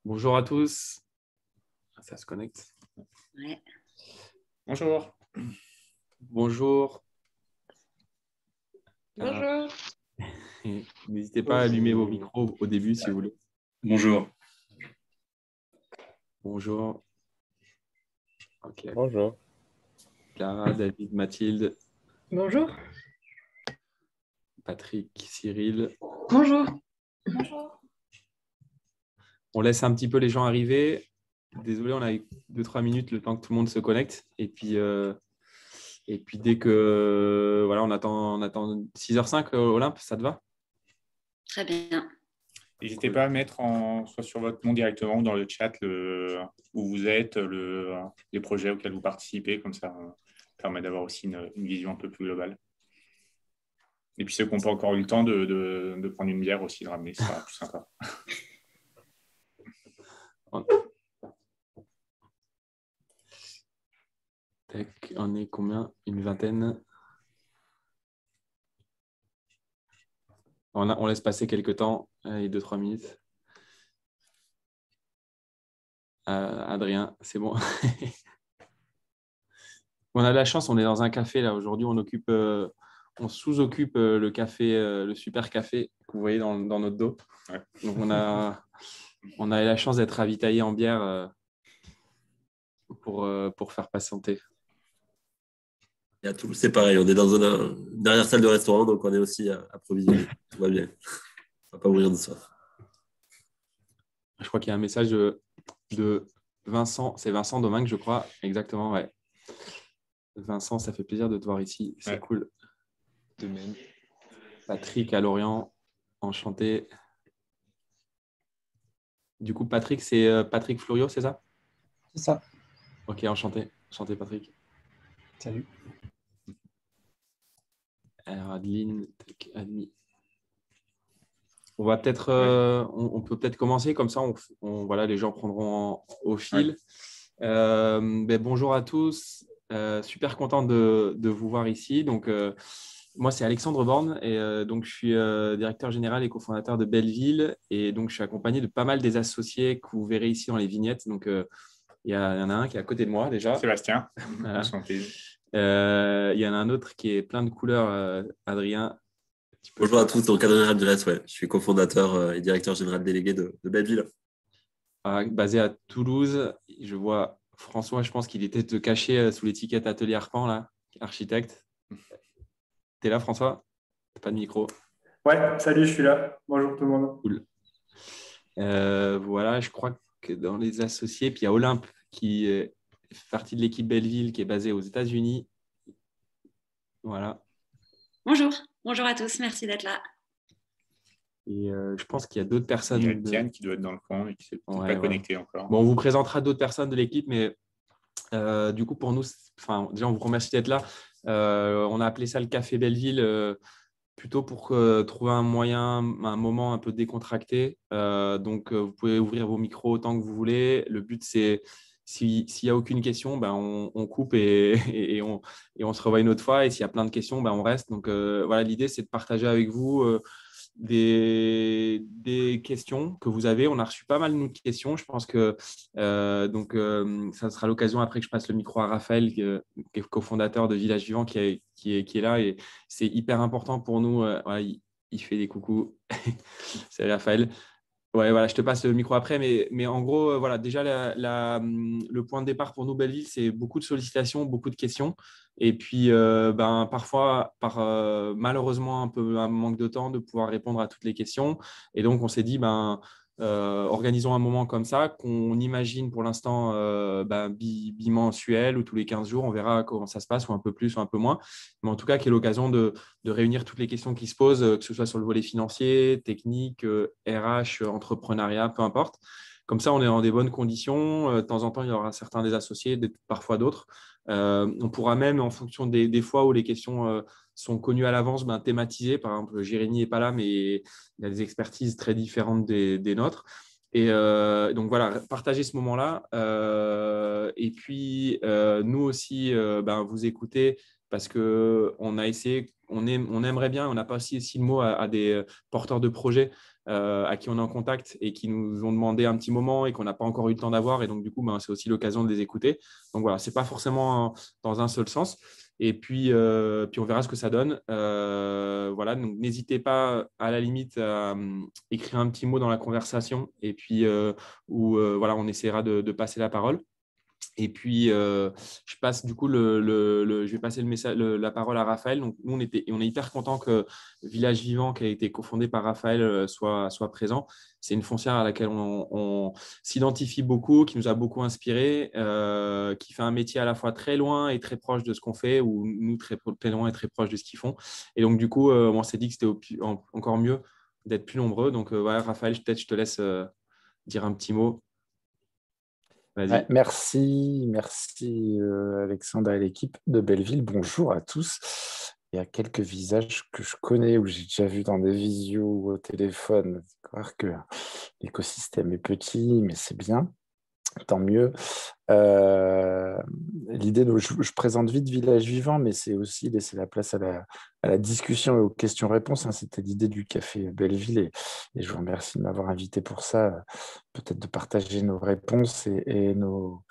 Bonjour à tous. Ça se connecte. Ouais. Bonjour. Bonjour. Bonjour. N'hésitez pas à allumer vos micros au début si vous voulez. Bonjour. Bonjour. Ok. Bonjour. Clara, David, Mathilde, Bonjour. Patrick, Cyril. Bonjour. Bonjour. On laisse un petit peu les gens arriver. Désolé, on a eu 2-3 minutes le temps que tout le monde se connecte. Et puis dès que voilà, on attend 6h05 Olympe, ça te va? Très bien. N'hésitez pas à mettre soit sur votre nom directement ou dans le chat où vous êtes, les projets auxquels vous participez, comme ça permet d'avoir aussi une vision un peu plus globale. Et puis ceux qui n'ont pas encore eu le temps de prendre une bière aussi, de ramener, ce sera plus sympa. Tac, on est combien? Une vingtaine. On laisse passer quelques temps, et 2-3 minutes. Adrien, c'est bon. On a de la chance, on est dans un café là. Aujourd'hui, on sous-occupe le café, le super café que vous voyez dans notre dos. Ouais. Donc on a la chance d'être ravitaillé en bière pour faire patienter. Et à Toulouse, c'est pareil. On est dans une dernière salle de restaurant, donc on est aussi approvisionné. Tout va bien. On va pas mourir de soif. Je crois qu'il y a un message de Vincent. C'est Vincent Domingue, je crois. Exactement, ouais. Vincent, ça fait plaisir de te voir ici. C'est Ouais. cool. De même. Patrick à Lorient, enchanté. Du coup, Patrick, c'est Patrick Florio, c'est ça? C'est ça. Ok, enchanté. Enchanté, Patrick. Salut. Alors, Adeline, admis. On va peut-être, on peut peut-être commencer comme ça. Voilà, les gens prendront au fil. Ouais. Bonjour à tous. Super content de vous voir ici. Donc, moi, c'est Alexandre Borne et donc je suis directeur général et cofondateur de Belleville. Et donc, je suis accompagné de pas mal des associés que vous verrez ici dans les vignettes. Donc, il y en a un qui est à côté de moi déjà. Sébastien. Voilà. Enchanté. Il y en a un autre qui est plein de couleurs, Adrien. Bonjour à tous, donc Adrien Radurès, ouais. Je suis cofondateur et directeur général délégué de Belleville. Basé à Toulouse. Je vois François, je pense qu'il était caché sous l'étiquette Atelier Arpan, là, architecte. Tu es là, François? Pas de micro. Ouais, salut, je suis là. Bonjour tout le monde. Cool. Voilà, je crois que dans les associés, puis il y a Olympe qui fait partie de l'équipe Belleville qui est basée aux États-Unis. Voilà. Bonjour. Bonjour à tous. Merci d'être là. Et je pense qu'il y a d'autres personnes. Il y a Diane qui doit être dans le coin et qui ne s'est pas connectée encore. Bon, on vous présentera d'autres personnes de l'équipe, mais du coup, pour nous, déjà, on vous remercie d'être là. On a appelé ça le Café Belleville plutôt pour trouver un moment un peu décontracté. Donc, vous pouvez ouvrir vos micros autant que vous voulez. Le but, c'est s'il n'y a aucune question, on coupe et on se revoit une autre fois. Et s'il y a plein de questions, on reste. Donc, voilà, l'idée, c'est de partager avec vous des questions que vous avez. On a reçu pas mal de questions. Je pense que ça sera l'occasion après que je passe le micro à Raphaël, qui est cofondateur de Village Vivant, qui est là. Et c'est hyper important pour nous. Voilà, il fait des coucous. Salut Raphaël. Ouais, voilà, je te passe le micro après, mais en gros, voilà, déjà le point de départ pour nous, Belleville, c'est beaucoup de sollicitations, beaucoup de questions, et puis parfois, malheureusement un manque de temps de pouvoir répondre à toutes les questions, et donc on s'est dit, organisons un moment comme ça, qu'on imagine pour l'instant bimensuel ou tous les 15 jours, on verra comment ça se passe, ou un peu plus ou un peu moins, mais en tout cas, qu'il y ait l'occasion de réunir toutes les questions qui se posent, que ce soit sur le volet financier, technique, RH, entrepreneuriat, peu importe. Comme ça, on est dans des bonnes conditions. De temps en temps, il y aura certains des associés, parfois d'autres. On pourra même, en fonction des fois où les questions sont connues à l'avance, thématiser. Par exemple, Jérémy n'est pas là, mais il y a des expertises très différentes des nôtres. Et donc voilà, partagez ce moment-là. Et puis, nous aussi, vous écoutez, parce qu'on a essayé on aimerait bien, on n'a pas aussi le mot à des porteurs de projets à qui on est en contact et qui nous ont demandé un petit moment et qu'on n'a pas encore eu le temps d'avoir. Et donc, du coup, c'est aussi l'occasion de les écouter. Donc, voilà, ce n'est pas forcément dans un seul sens. Et puis on verra ce que ça donne. Voilà, donc n'hésitez pas à la limite à écrire un petit mot dans la conversation et puis voilà, on essaiera de passer la parole. Et puis, je passe du coup je vais passer la parole à Raphaël. Donc, nous, on est hyper content que Village Vivant, qui a été cofondé par Raphaël, soit présent. C'est une foncière à laquelle on s'identifie beaucoup, qui nous a beaucoup inspiré, qui fait un métier à la fois très loin et très proche de ce qu'on fait, ou nous, très loin et très proche de ce qu'ils font. Et donc, du coup, on s'est dit que c'était encore mieux d'être plus nombreux. Donc, voilà, Raphaël, peut-être je te laisse dire un petit mot. Ouais, merci Alexandre et l'équipe de Belleville. Bonjour à tous. Il y a quelques visages que je connais ou j'ai déjà vu dans des visios ou au téléphone. C'est clair que l'écosystème est petit, mais c'est bien. Tant mieux. L'idée, je présente vite Village Vivant, mais c'est aussi laisser la place à la discussion et aux questions-réponses. Hein. C'était l'idée du Café Belleville et je vous remercie de m'avoir invité pour ça, peut-être de partager nos réponses et nos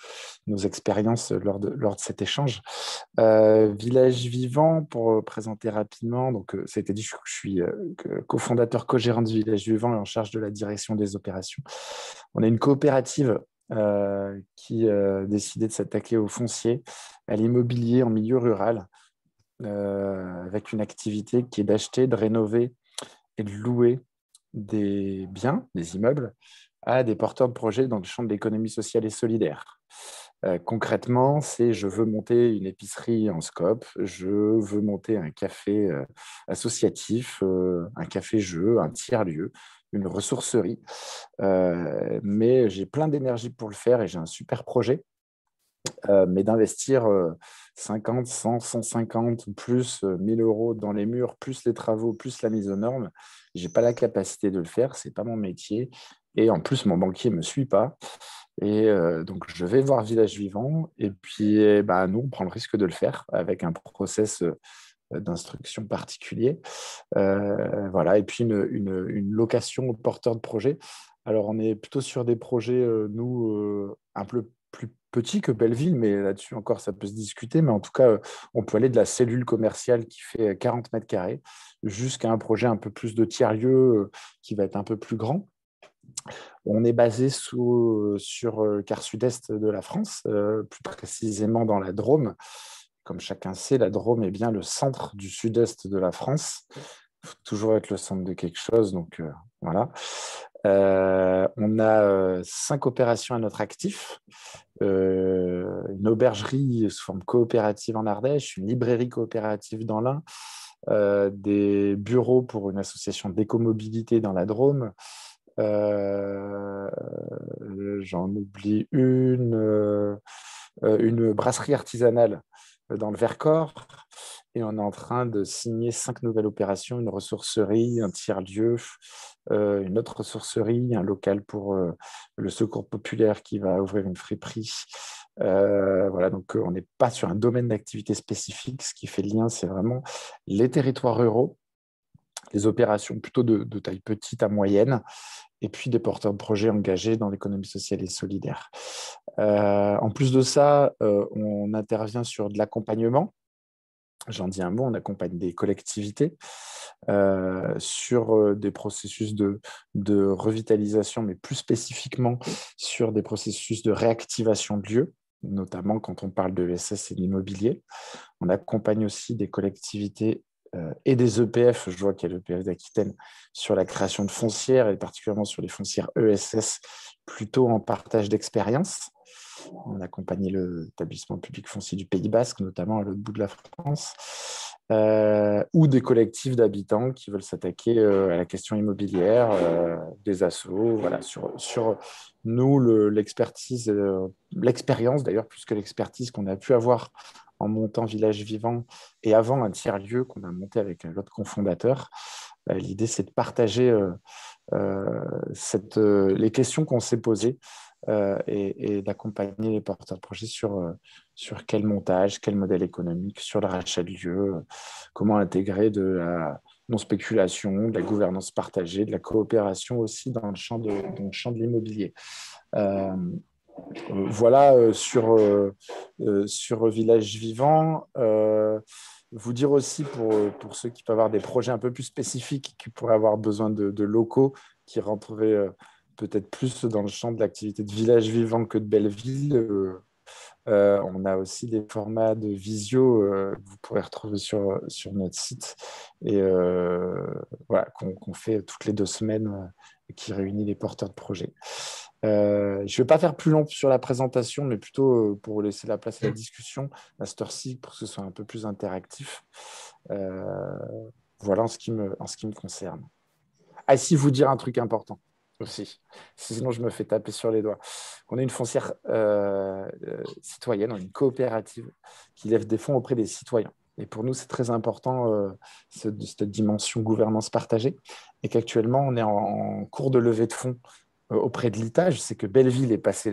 expériences lors de cet échange. Village Vivant, pour présenter rapidement, donc ça a été dit, je suis cofondateur, co-gérant de Village Vivant et en charge de la direction des opérations. On est une coopérative qui a décidé de s'attaquer au foncier, à l'immobilier en milieu rural, avec une activité qui est d'acheter, de rénover et de louer des biens, des immeubles, à des porteurs de projets dans le champ de l'économie sociale et solidaire. Concrètement, c'est je veux monter une épicerie en Scope, je veux monter un café associatif, un café-jeu, un tiers-lieu, une ressourcerie. Mais j'ai plein d'énergie pour le faire et j'ai un super projet. Mais d'investir 50, 100, 150 ou plus 1000 euros dans les murs, plus les travaux, plus la mise aux normes, je n'ai pas la capacité de le faire, ce n'est pas mon métier. Et en plus, mon banquier ne me suit pas. Et donc, je vais voir Village Vivant. Et puis, nous, on prend le risque de le faire avec un process d'instruction particulier. Voilà. Et puis, une location au porteur de projet. Alors, on est plutôt sur des projets, un peu plus petits que Belleville, mais là-dessus encore, ça peut se discuter. Mais en tout cas, on peut aller de la cellule commerciale qui fait 40 mètres carrés jusqu'à un projet un peu plus de tiers-lieu qui va être un peu plus grand. On est basé sur le quart sud-est de la France, plus précisément dans la Drôme. Comme chacun sait, la Drôme est bien le centre du sud-est de la France. Il faut toujours être le centre de quelque chose, donc voilà. On a 5 opérations à notre actif. Une aubergerie sous forme coopérative en Ardèche, une librairie coopérative dans l'Ain, des bureaux pour une association d'écomobilité dans la Drôme. J'en oublie une brasserie artisanale dans le Vercors. Et on est en train de signer 5 nouvelles opérations, une ressourcerie, un tiers-lieu, une autre ressourcerie, un local pour le secours populaire qui va ouvrir une friperie. Voilà, donc on n'est pas sur un domaine d'activité spécifique. Ce qui fait le lien, c'est vraiment les territoires ruraux, les opérations plutôt de taille petite à moyenne, et puis des porteurs de projets engagés dans l'économie sociale et solidaire. En plus de ça, on intervient sur de l'accompagnement. J'en dis un mot, on accompagne des collectivités sur des processus de revitalisation, mais plus spécifiquement sur des processus de réactivation de lieux, notamment quand on parle de ESS et d'immobilier. On accompagne aussi des collectivités et des EPF, je vois qu'il y a l'EPF d'Aquitaine, sur la création de foncières, et particulièrement sur les foncières ESS, plutôt en partage d'expérience. On a accompagné l'établissement public foncier du Pays Basque, notamment à l'autre bout de la France, ou des collectifs d'habitants qui veulent s'attaquer à la question immobilière, des assos. Voilà, sur nous, l'expertise, l'expérience d'ailleurs, plus que l'expertise qu'on a pu avoir en montant Village Vivant et avant un tiers-lieu qu'on a monté avec l'autre cofondateur. L'idée, c'est de partager les questions qu'on s'est posées et d'accompagner les porteurs de projets sur quel montage, quel modèle économique, sur le rachat de lieux, comment intégrer de la non-spéculation, de la gouvernance partagée, de la coopération aussi dans le champ de l'immobilier. Voilà sur Village Vivant. Vous dire aussi pour ceux qui peuvent avoir des projets un peu plus spécifiques, qui pourraient avoir besoin de locaux, qui rentreraient peut-être plus dans le champ de l'activité de Village Vivant que de Belleville. On a aussi des formats de visio que vous pourrez retrouver sur notre site et voilà, qu'on fait toutes les 2 semaines qui réunit les porteurs de projets. Je ne vais pas faire plus long sur la présentation, mais plutôt pour laisser la place à la discussion à cette heure-ci pour que ce soit un peu plus interactif. Voilà en ce qui me concerne. Ah, si, vous dire un truc important aussi, sinon je me fais taper sur les doigts. On est une foncière citoyenne, une coopérative qui lève des fonds auprès des citoyens. Et pour nous, c'est très important cette dimension gouvernance partagée et qu'actuellement, on est en cours de levée de fonds auprès de l'ITA. Je sais que Belleville est passé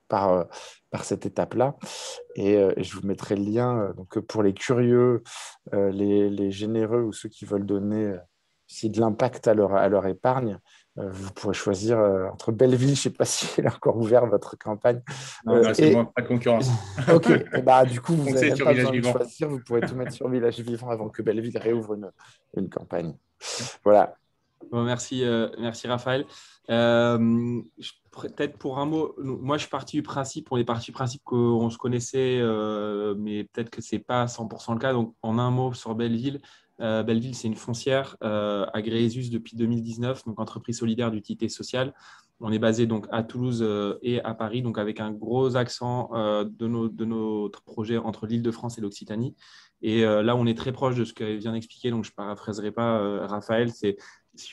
par cette étape-là. Et je vous mettrai le lien. Donc, pour les curieux, les généreux ou ceux qui veulent donner c'est de l'impact à leur épargne, vous pourrez choisir entre Belleville, je ne sais pas si elle a encore ouvert votre campagne. Non, c'est moi, pas de concurrence. Ok, et bah, du coup, vous n'avez même pas besoin de Vivant. choisir, vous pourrez tout mettre sur Village Vivant avant que Belleville réouvre une campagne. Voilà. Bon, merci Raphaël. Peut-être pour un mot, moi je suis parti du principe, on est parti du principe qu'on se connaissait, mais peut-être que ce n'est pas à 100% le cas. Donc en un mot sur Belleville, Belleville c'est une foncière agréée ESUS depuis 2019, donc entreprise solidaire d'utilité sociale. On est basé donc à Toulouse et à Paris, donc avec un gros accent de notre projet entre l'Île-de-France et l'Occitanie. Et là, on est très proche de ce que vient d'expliquer, donc je ne paraphraserai pas Raphaël,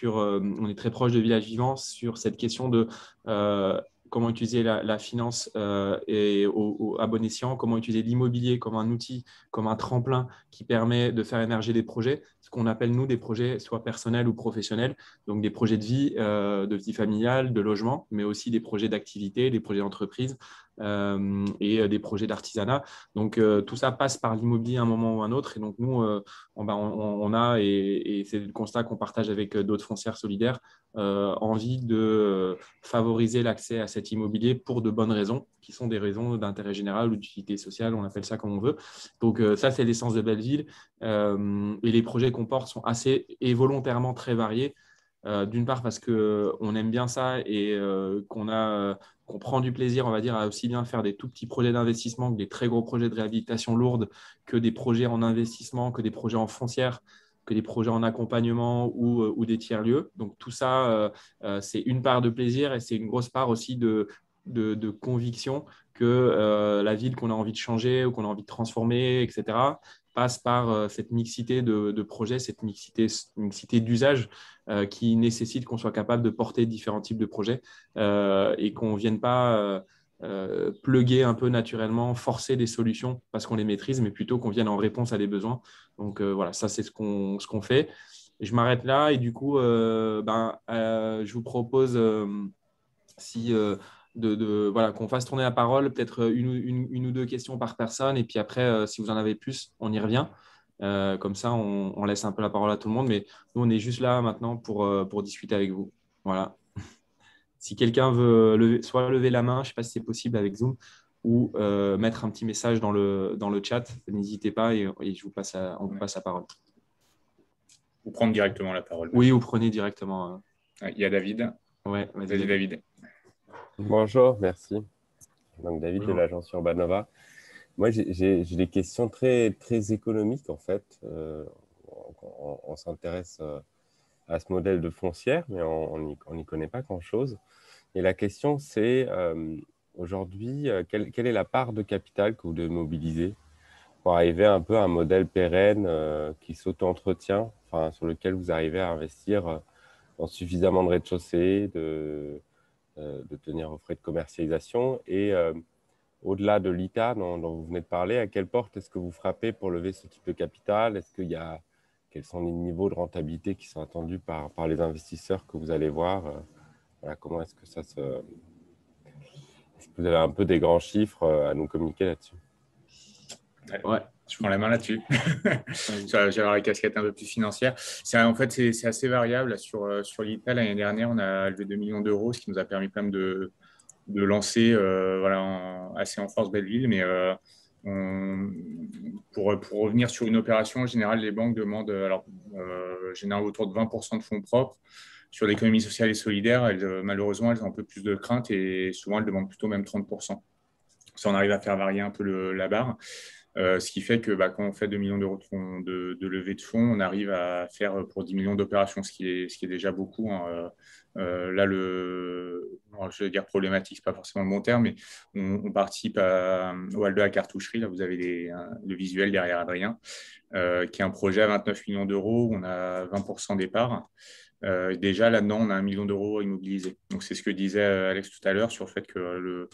on est très proche de Village Vivant sur cette question de comment utiliser la finance et à bon escient, comment utiliser l'immobilier comme un outil, comme un tremplin qui permet de faire émerger des projets, ce qu'on appelle nous des projets soit personnels ou professionnels, donc des projets de vie familiale, de logement, mais aussi des projets d'activité, des projets d'entreprise et des projets d'artisanat. Donc tout ça passe par l'immobilier à un moment ou un autre. Et donc nous, on a, et c'est le constat qu'on partage avec d'autres foncières solidaires, envie de favoriser l'accès à cet immobilier pour de bonnes raisons, qui sont des raisons d'intérêt général ou d'utilité sociale, on appelle ça comme on veut. Donc ça, c'est l'essence de Belleville. Et les projets qu'on porte sont assez et volontairement très variés. D'une part parce qu'on aime bien ça et qu'on prend du plaisir, on va dire, à aussi bien faire des tout petits projets d'investissement que des très gros projets de réhabilitation lourde, que des projets en investissement, que des projets en foncière, que des projets en accompagnement ou des tiers-lieux. Donc tout ça, c'est une part de plaisir et c'est une grosse part aussi de conviction que la ville qu'on a envie de changer ou qu'on a envie de transformer, etc., passe par cette mixité de projets, cette mixité d'usages qui nécessite qu'on soit capable de porter différents types de projets et qu'on ne vienne pas pluguer un peu naturellement, forcer des solutions parce qu'on les maîtrise, mais plutôt qu'on vienne en réponse à des besoins. Donc voilà, ça c'est ce qu'on fait. Et je m'arrête là et du coup, je vous propose voilà, qu'on fasse tourner la parole, peut-être une ou deux questions par personne, et puis après, si vous en avez plus, on y revient. Comme ça, on laisse un peu la parole à tout le monde, mais nous, on est juste là maintenant pour discuter avec vous. Voilà. Si quelqu'un veut soit lever la main, je ne sais pas si c'est possible avec Zoom, ou mettre un petit message dans le chat, n'hésitez pas et on vous passe la parole. Ou prendre directement la parole. Oui, ou prenez directement. Il y a David. Ouais, vas-y David. Bonjour, merci. Donc David de l'agence Urbanova. Moi, j'ai des questions très, très économiques en fait. On s'intéresse à ce modèle de foncière, mais on n'y connaît pas grand-chose. Et la question, c'est aujourd'hui, quelle est la part de capital que vous devez mobiliser pour arriver un peu à un modèle pérenne qui s'auto-entretient, enfin, sur lequel vous arrivez à investir dans suffisamment de rez-de-chaussée, de tenir aux frais de commercialisation et au-delà de l'ITA dont vous venez de parler, à quelle porte est-ce que vous frappez pour lever ce type de capital? Quels sont les niveaux de rentabilité qui sont attendus par les investisseurs que vous allez voir? Voilà, comment est-ce que ça vous avez un peu des grands chiffres à nous communiquer là-dessus. Ouais. Je prends la main là-dessus. J'ai la casquette un peu plus financière. En fait, c'est assez variable. Sur l'ITA, l'année dernière, on a levé 2 millions d'euros, ce qui nous a permis quand même de lancer assez en force Belleville. Mais pour revenir sur une opération, en général, les banques demandent généralement autour de 20% de fonds propres. Sur l'économie sociale et solidaire, malheureusement, elles ont un peu plus de crainte et souvent, elles demandent plutôt même 30%. Ça, on arrive à faire varier un peu la barre. Ce qui fait que quand on fait 2 millions d'euros de levée de fonds, on arrive à faire pour 10 millions d'opérations, ce qui est déjà beaucoup. Là, je vais dire problématique, ce n'est pas forcément le bon terme, mais on participe au Hall de la cartoucherie. Là, vous avez le visuel derrière Adrien, qui est un projet à 29 millions d'euros où on a 20% des parts. Déjà, là-dedans, on a 1 million d'euros immobilisés. Donc, c'est ce que disait Alex tout à l'heure sur le fait que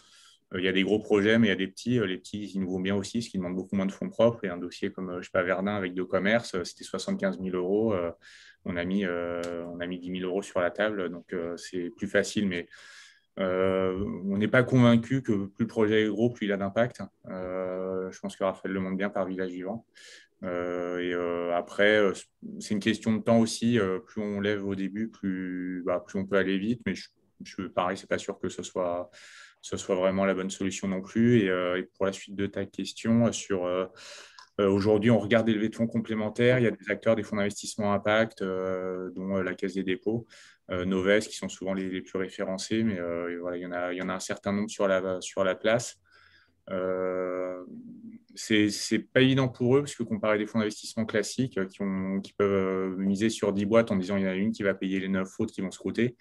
il y a des gros projets, mais il y a des petits. Les petits, ils nous vont bien aussi, ce qui demande beaucoup moins de fonds propres. Et un dossier comme, je ne sais pas, Verdun avec deux commerces, c'était 75 000 euros. On a mis 10 000 euros sur la table. Donc, c'est plus facile. Mais on n'est pas convaincu que plus le projet est gros, plus il a d'impact. Je pense que Raphaël le montre bien par Village Vivant. Après, c'est une question de temps aussi. Plus on lève au début, plus on peut aller vite. Mais pareil, ce n'est pas sûr que ce soit vraiment la bonne solution non plus. Et pour la suite de ta question, aujourd'hui, on regarde des levées de fonds complémentaires. Il y a des acteurs des fonds d'investissement impact, dont la Caisse des dépôts, Noves, qui sont souvent les plus référencés. Mais voilà, il y en a un certain nombre sur la place. C'est pas évident pour eux parce que comparé à des fonds d'investissement classiques qui peuvent miser sur 10 boîtes en disant il y en a une qui va payer les 9 autres qui vont se croûter.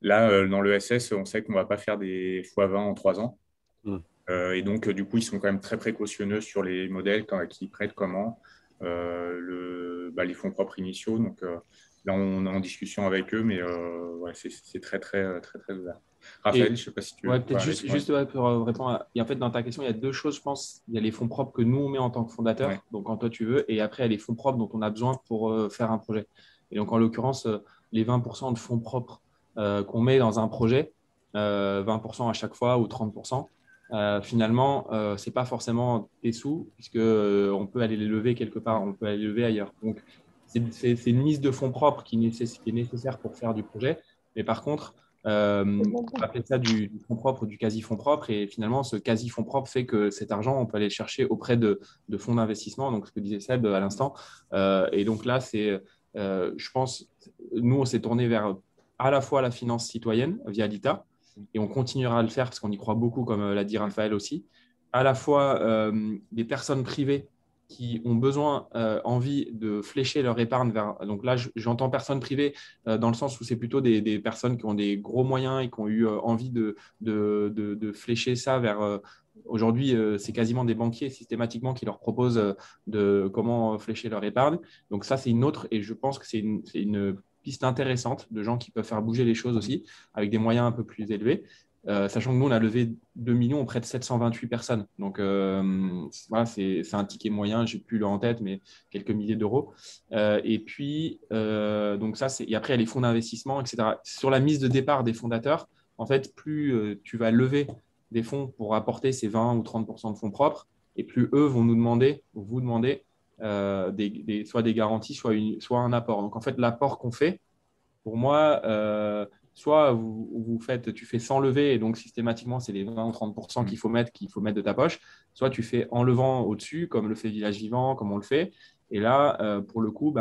Là, dans l'ESS, on sait qu'on ne va pas faire des x20 en 3 ans. Et donc, du coup, ils sont quand même très précautionneux sur les modèles qui prêtent comment, les fonds propres initiaux. Donc, là, on est en discussion avec eux, mais c'est très, très, très, très ouvert. Raphaël, je ne sais pas si tu veux. Peut-être juste pour répondre. En fait, dans ta question, il y a deux choses, je pense. Il y a les fonds propres que nous, on met en tant que fondateur, donc quand toi tu veux, et après, il y a les fonds propres dont on a besoin pour faire un projet. Et donc, en l'occurrence, les 20% de fonds propres qu'on met dans un projet, 20% à chaque fois ou 30%, finalement, ce n'est pas forcément des sous, puisqu'on peut aller les lever quelque part, on peut aller les lever ailleurs. Donc, c'est une mise de fonds propres qui est nécessaire pour faire du projet. Mais par contre, on appelle ça du fonds propre ou du quasi-fonds propre. Et finalement, ce quasi-fonds propre fait que cet argent, on peut aller le chercher auprès de fonds d'investissement, donc ce que disait Seb à l'instant. Et donc là, je pense, nous, on s'est tourné vers à la fois la finance citoyenne via l'ITA, et on continuera à le faire parce qu'on y croit beaucoup, comme l'a dit Raphaël aussi, à la fois des personnes privées qui ont besoin, envie de flécher leur épargne vers… Donc là, j'entends personnes privées dans le sens où c'est plutôt des personnes qui ont des gros moyens et qui ont eu envie de flécher ça vers… Aujourd'hui, c'est quasiment des banquiers systématiquement qui leur proposent de comment flécher leur épargne. Donc ça, c'est une autre, et je pense que c'est une piste intéressante de gens qui peuvent faire bouger les choses aussi avec des moyens un peu plus élevés. Sachant que nous, on a levé 2 millions auprès de 728 personnes. Donc, voilà, c'est un ticket moyen, je n'ai plus le en tête, mais quelques milliers d'euros. Et puis, donc ça, et après, il y a les fonds d'investissement, etc. Sur la mise de départ des fondateurs, en fait, plus tu vas lever des fonds pour apporter ces 20 ou 30% de fonds propres, et plus eux vont vous demander soit des garanties, soit un apport. Donc, en fait, l'apport qu'on fait, pour moi, soit tu fais sans lever, et donc systématiquement, c'est les 20 ou 30% qu'il faut mettre de ta poche, soit tu fais en levant au-dessus, comme le fait Village Vivant, comme on le fait. Et là, pour le coup,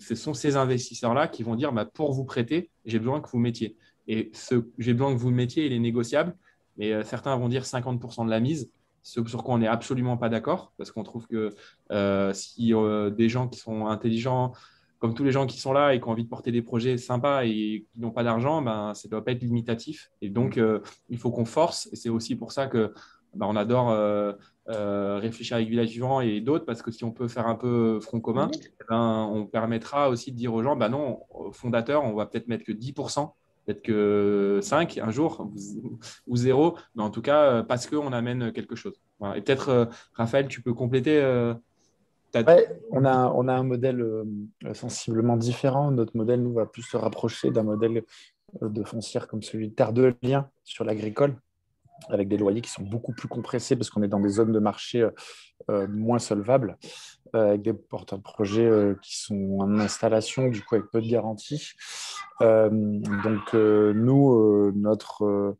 ce sont ces investisseurs-là qui vont dire, pour vous prêter, j'ai besoin que vous mettiez. Et j'ai besoin que vous mettiez, il est négociable. Mais certains vont dire 50% de la mise, ce sur quoi on n'est absolument pas d'accord, parce qu'on trouve que si des gens qui sont intelligents, comme tous les gens qui sont là et qui ont envie de porter des projets sympas et qui n'ont pas d'argent, ça ne doit pas être limitatif. Et donc, il faut qu'on force. Et c'est aussi pour ça que on adore réfléchir avec Village Vivant et d'autres, parce que si on peut faire un peu front commun, on permettra aussi de dire aux gens, non, fondateur, on va peut-être mettre que 10%, peut-être que 5 un jour, ou 0, mais en tout cas, parce qu'on amène quelque chose. Voilà. Et peut-être, Raphaël, tu peux compléter Ouais, on a un modèle sensiblement différent. Notre modèle, nous, va plus se rapprocher d'un modèle de foncière comme celui de Terre de Liens sur l'agricole. avec des loyers qui sont beaucoup plus compressés parce qu'on est dans des zones de marché moins solvables, avec des porteurs de projets qui sont en installation, du coup avec peu de garanties. Nous, notre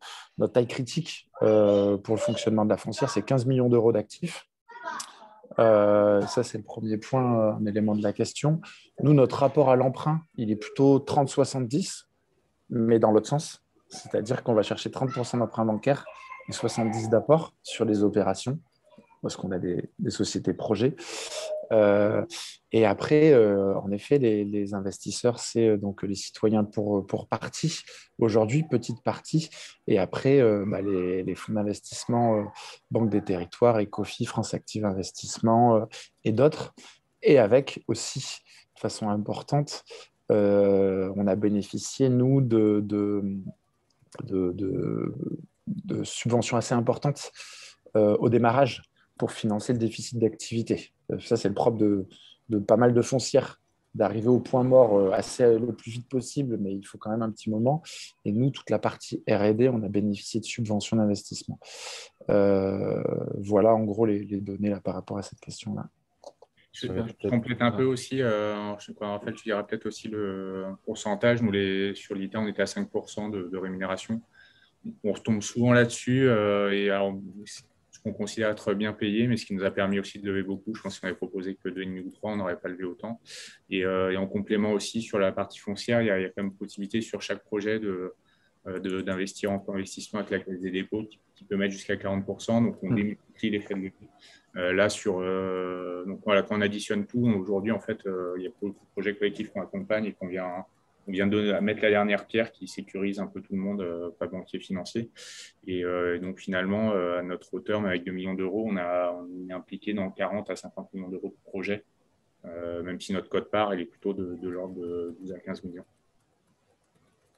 taille critique pour le fonctionnement de la foncière, c'est 15 millions d'euros d'actifs. Ça, c'est le premier point, un élément de la question. Nous, notre rapport à l'emprunt, il est plutôt 30-70, mais dans l'autre sens. C'est-à-dire qu'on va chercher 30% d'emprunt bancaire et 70 d'apport sur les opérations, parce qu'on a des sociétés projets. Et après, en effet, les investisseurs, c'est donc les citoyens pour partie, aujourd'hui, petite partie. Et après, les fonds d'investissement, Banque des Territoires, Ecofi, France Active Investissement et d'autres. Et avec aussi, de façon importante, on a bénéficié, nous, de subventions assez importantes au démarrage pour financer le déficit d'activité. Ça, c'est le propre de pas mal de foncières, d'arriver au point mort le plus vite possible, mais il faut quand même un petit moment. Et nous, toute la partie R&D, on a bénéficié de subventions d'investissement. Voilà, en gros, les données là, par rapport à cette question-là. Je complète un peu aussi. Je sais pas, Raphaël, tu diras peut-être aussi le pourcentage. Nous, sur l'ITA, on était à 5% de rémunération. On retombe souvent là-dessus. Et alors, ce qu'on considère être bien payé, mais ce qui nous a permis aussi de lever beaucoup. Je pense qu'on avait proposé que 2,5 ou 3, on n'aurait pas levé autant. Et en complément aussi, sur la partie foncière, il y a quand même possibilité sur chaque projet d'investir en investissement avec la Caisse des dépôts qui peut mettre jusqu'à 40%. Donc, on démultiplie les frais de dépôt. Donc voilà, quand on additionne tout, aujourd'hui, en fait, il y a beaucoup de projets collectifs qu'on accompagne et qu'on vient de mettre la dernière pierre qui sécurise un peu tout le monde, pas banquier financier. Et donc finalement, à notre hauteur, mais avec 2 millions d'euros, on est impliqué dans 40 à 50 millions d'euros de projets, même si notre quote-part, elle est plutôt de l'ordre de 12 à 15 millions.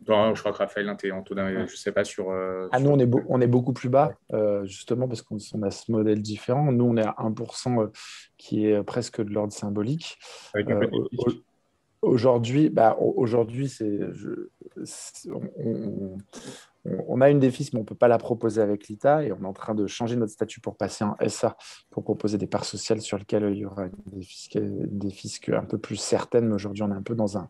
Je crois que Raphaël, tu es en taux d'investissement, je ne sais pas sur… Nous, on est beaucoup plus bas, justement, parce qu'on a ce modèle différent. Nous, on est à 1% qui est presque de l'ordre symbolique. Avec un peu de Aujourd'hui, on a une déficit, mais on ne peut pas la proposer avec l'ITA et on est en train de changer notre statut pour passer en SA, pour proposer des parts sociales sur lesquelles il y aura des fiscs un peu plus certaines. Mais aujourd'hui, on est un peu dans un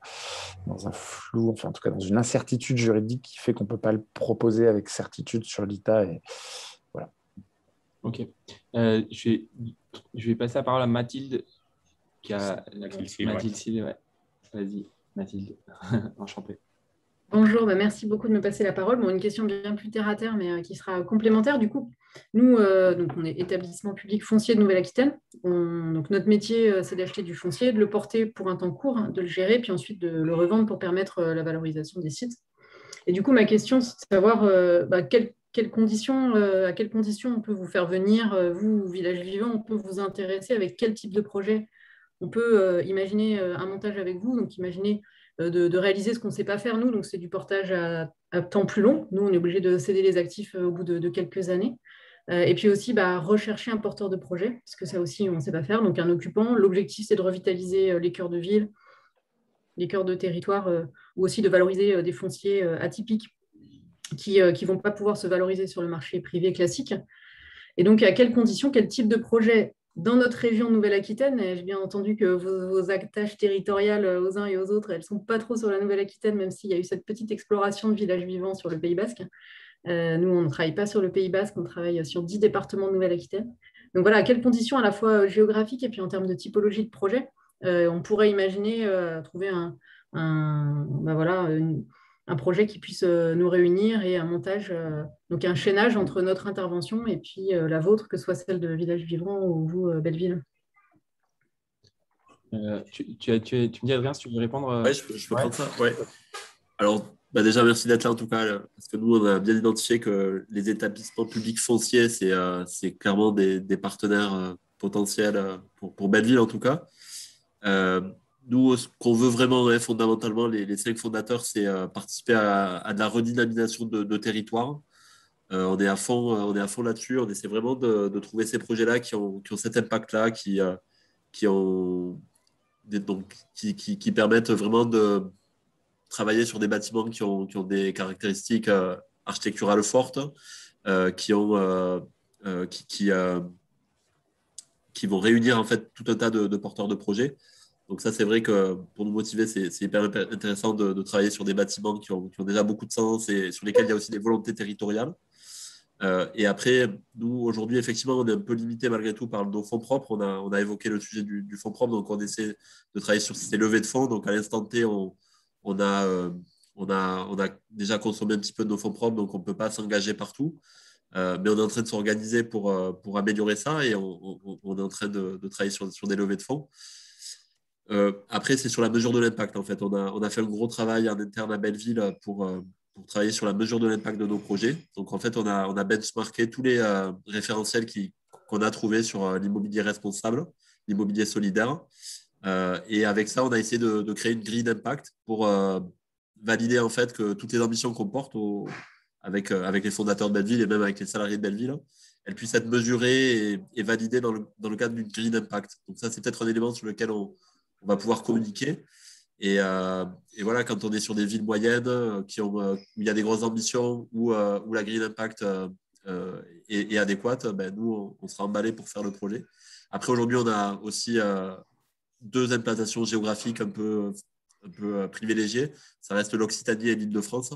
flou, enfin en tout cas dans une incertitude juridique qui fait qu'on ne peut pas le proposer avec certitude sur l'ITA. Et voilà. Ok. Je vais passer la parole à Mathilde. Mathilde Sille, ouais. Vas-y, Mathilde. Enchantée. Bonjour, merci beaucoup de me passer la parole. Une question bien plus terre à terre, mais qui sera complémentaire. Du coup, nous, donc on est établissement public foncier de Nouvelle-Aquitaine. Donc notre métier, c'est d'acheter du foncier, de le porter pour un temps court, de le gérer, puis ensuite de le revendre pour permettre la valorisation des sites. Et du coup, ma question, c'est de savoir à quelles conditions on peut vous faire venir, vous, Village Vivant, on peut vous intéresser, avec quel type de projet on peut imaginer un montage avec vous. Donc, imaginez de réaliser ce qu'on ne sait pas faire, nous. Donc, c'est du portage à temps plus long. Nous, on est obligé de céder les actifs au bout de quelques années. Et puis aussi, rechercher un porteur de projet, parce que ça aussi, on ne sait pas faire. Donc, un occupant. L'objectif, c'est de revitaliser les cœurs de ville, les cœurs de territoire, ou aussi de valoriser des fonciers atypiques qui ne vont pas pouvoir se valoriser sur le marché privé classique. Et donc, à quelles conditions, quel type de projet dans notre région Nouvelle-Aquitaine? J'ai bien entendu que vos attaches territoriales aux uns et aux autres, elles ne sont pas trop sur la Nouvelle-Aquitaine, même s'il y a eu cette petite exploration de villages vivants sur le Pays Basque. Nous, on ne travaille pas sur le Pays Basque, on travaille sur 10 départements de Nouvelle-Aquitaine. Donc voilà, à quelles conditions à la fois géographiques et puis en termes de typologie de projet, on pourrait imaginer trouver un projet qui puisse nous réunir et un montage, donc un chaînage entre notre intervention et puis la vôtre, que ce soit celle de Village Vivant ou vous, Belleville. Tu me dis, Adrien, si tu veux répondre. Oui, je peux prendre ça. Ouais. Alors, déjà, merci d'être là en tout cas, parce que nous, on a bien identifié que les établissements publics fonciers, c'est clairement des partenaires potentiels pour Belleville en tout cas. Nous, ce qu'on veut vraiment, fondamentalement, les 5 fondateurs, c'est participer à de la redynamisation de territoire. On est à fond là-dessus. On essaie vraiment de trouver ces projets-là qui ont cet impact-là, qui permettent vraiment de travailler sur des bâtiments qui ont des caractéristiques architecturales fortes, qui vont réunir en fait tout un tas de porteurs de projets. Donc ça, c'est vrai que pour nous motiver, c'est hyper intéressant de travailler sur des bâtiments qui ont déjà beaucoup de sens et sur lesquels il y a aussi des volontés territoriales. Et après, nous, aujourd'hui, effectivement, on est un peu limité malgré tout par nos fonds propres. On a évoqué le sujet du fonds propre, donc on essaie de travailler sur ces levées de fonds. Donc à l'instant T, on a déjà consommé un petit peu de nos fonds propres, donc on ne peut pas s'engager partout. Mais on est en train de s'organiser pour améliorer ça et on est en train de travailler sur des levées de fonds. Après, c'est sur la mesure de l'impact. En fait, on a fait un gros travail en interne à Belleville pour travailler sur la mesure de l'impact de nos projets. Donc, en fait, on a benchmarké tous les référentiels qu'on a trouvés sur l'immobilier responsable, l'immobilier solidaire. Et avec ça, on a essayé de créer une grille d'impact pour valider en fait que toutes les ambitions qu'on porte avec les fondateurs de Belleville et même avec les salariés de Belleville, elles puissent être mesurées et validées dans le cadre d'une grille d'impact. Donc ça, c'est peut-être un élément sur lequel on va pouvoir communiquer. Et voilà, quand on est sur des villes moyennes où il y a des grosses ambitions, où la grille d'impact est adéquate, nous, on sera emballés pour faire le projet. Après, aujourd'hui, on a aussi 2 implantations géographiques un peu privilégiées. Ça reste l'Occitanie et l'Île-de-France.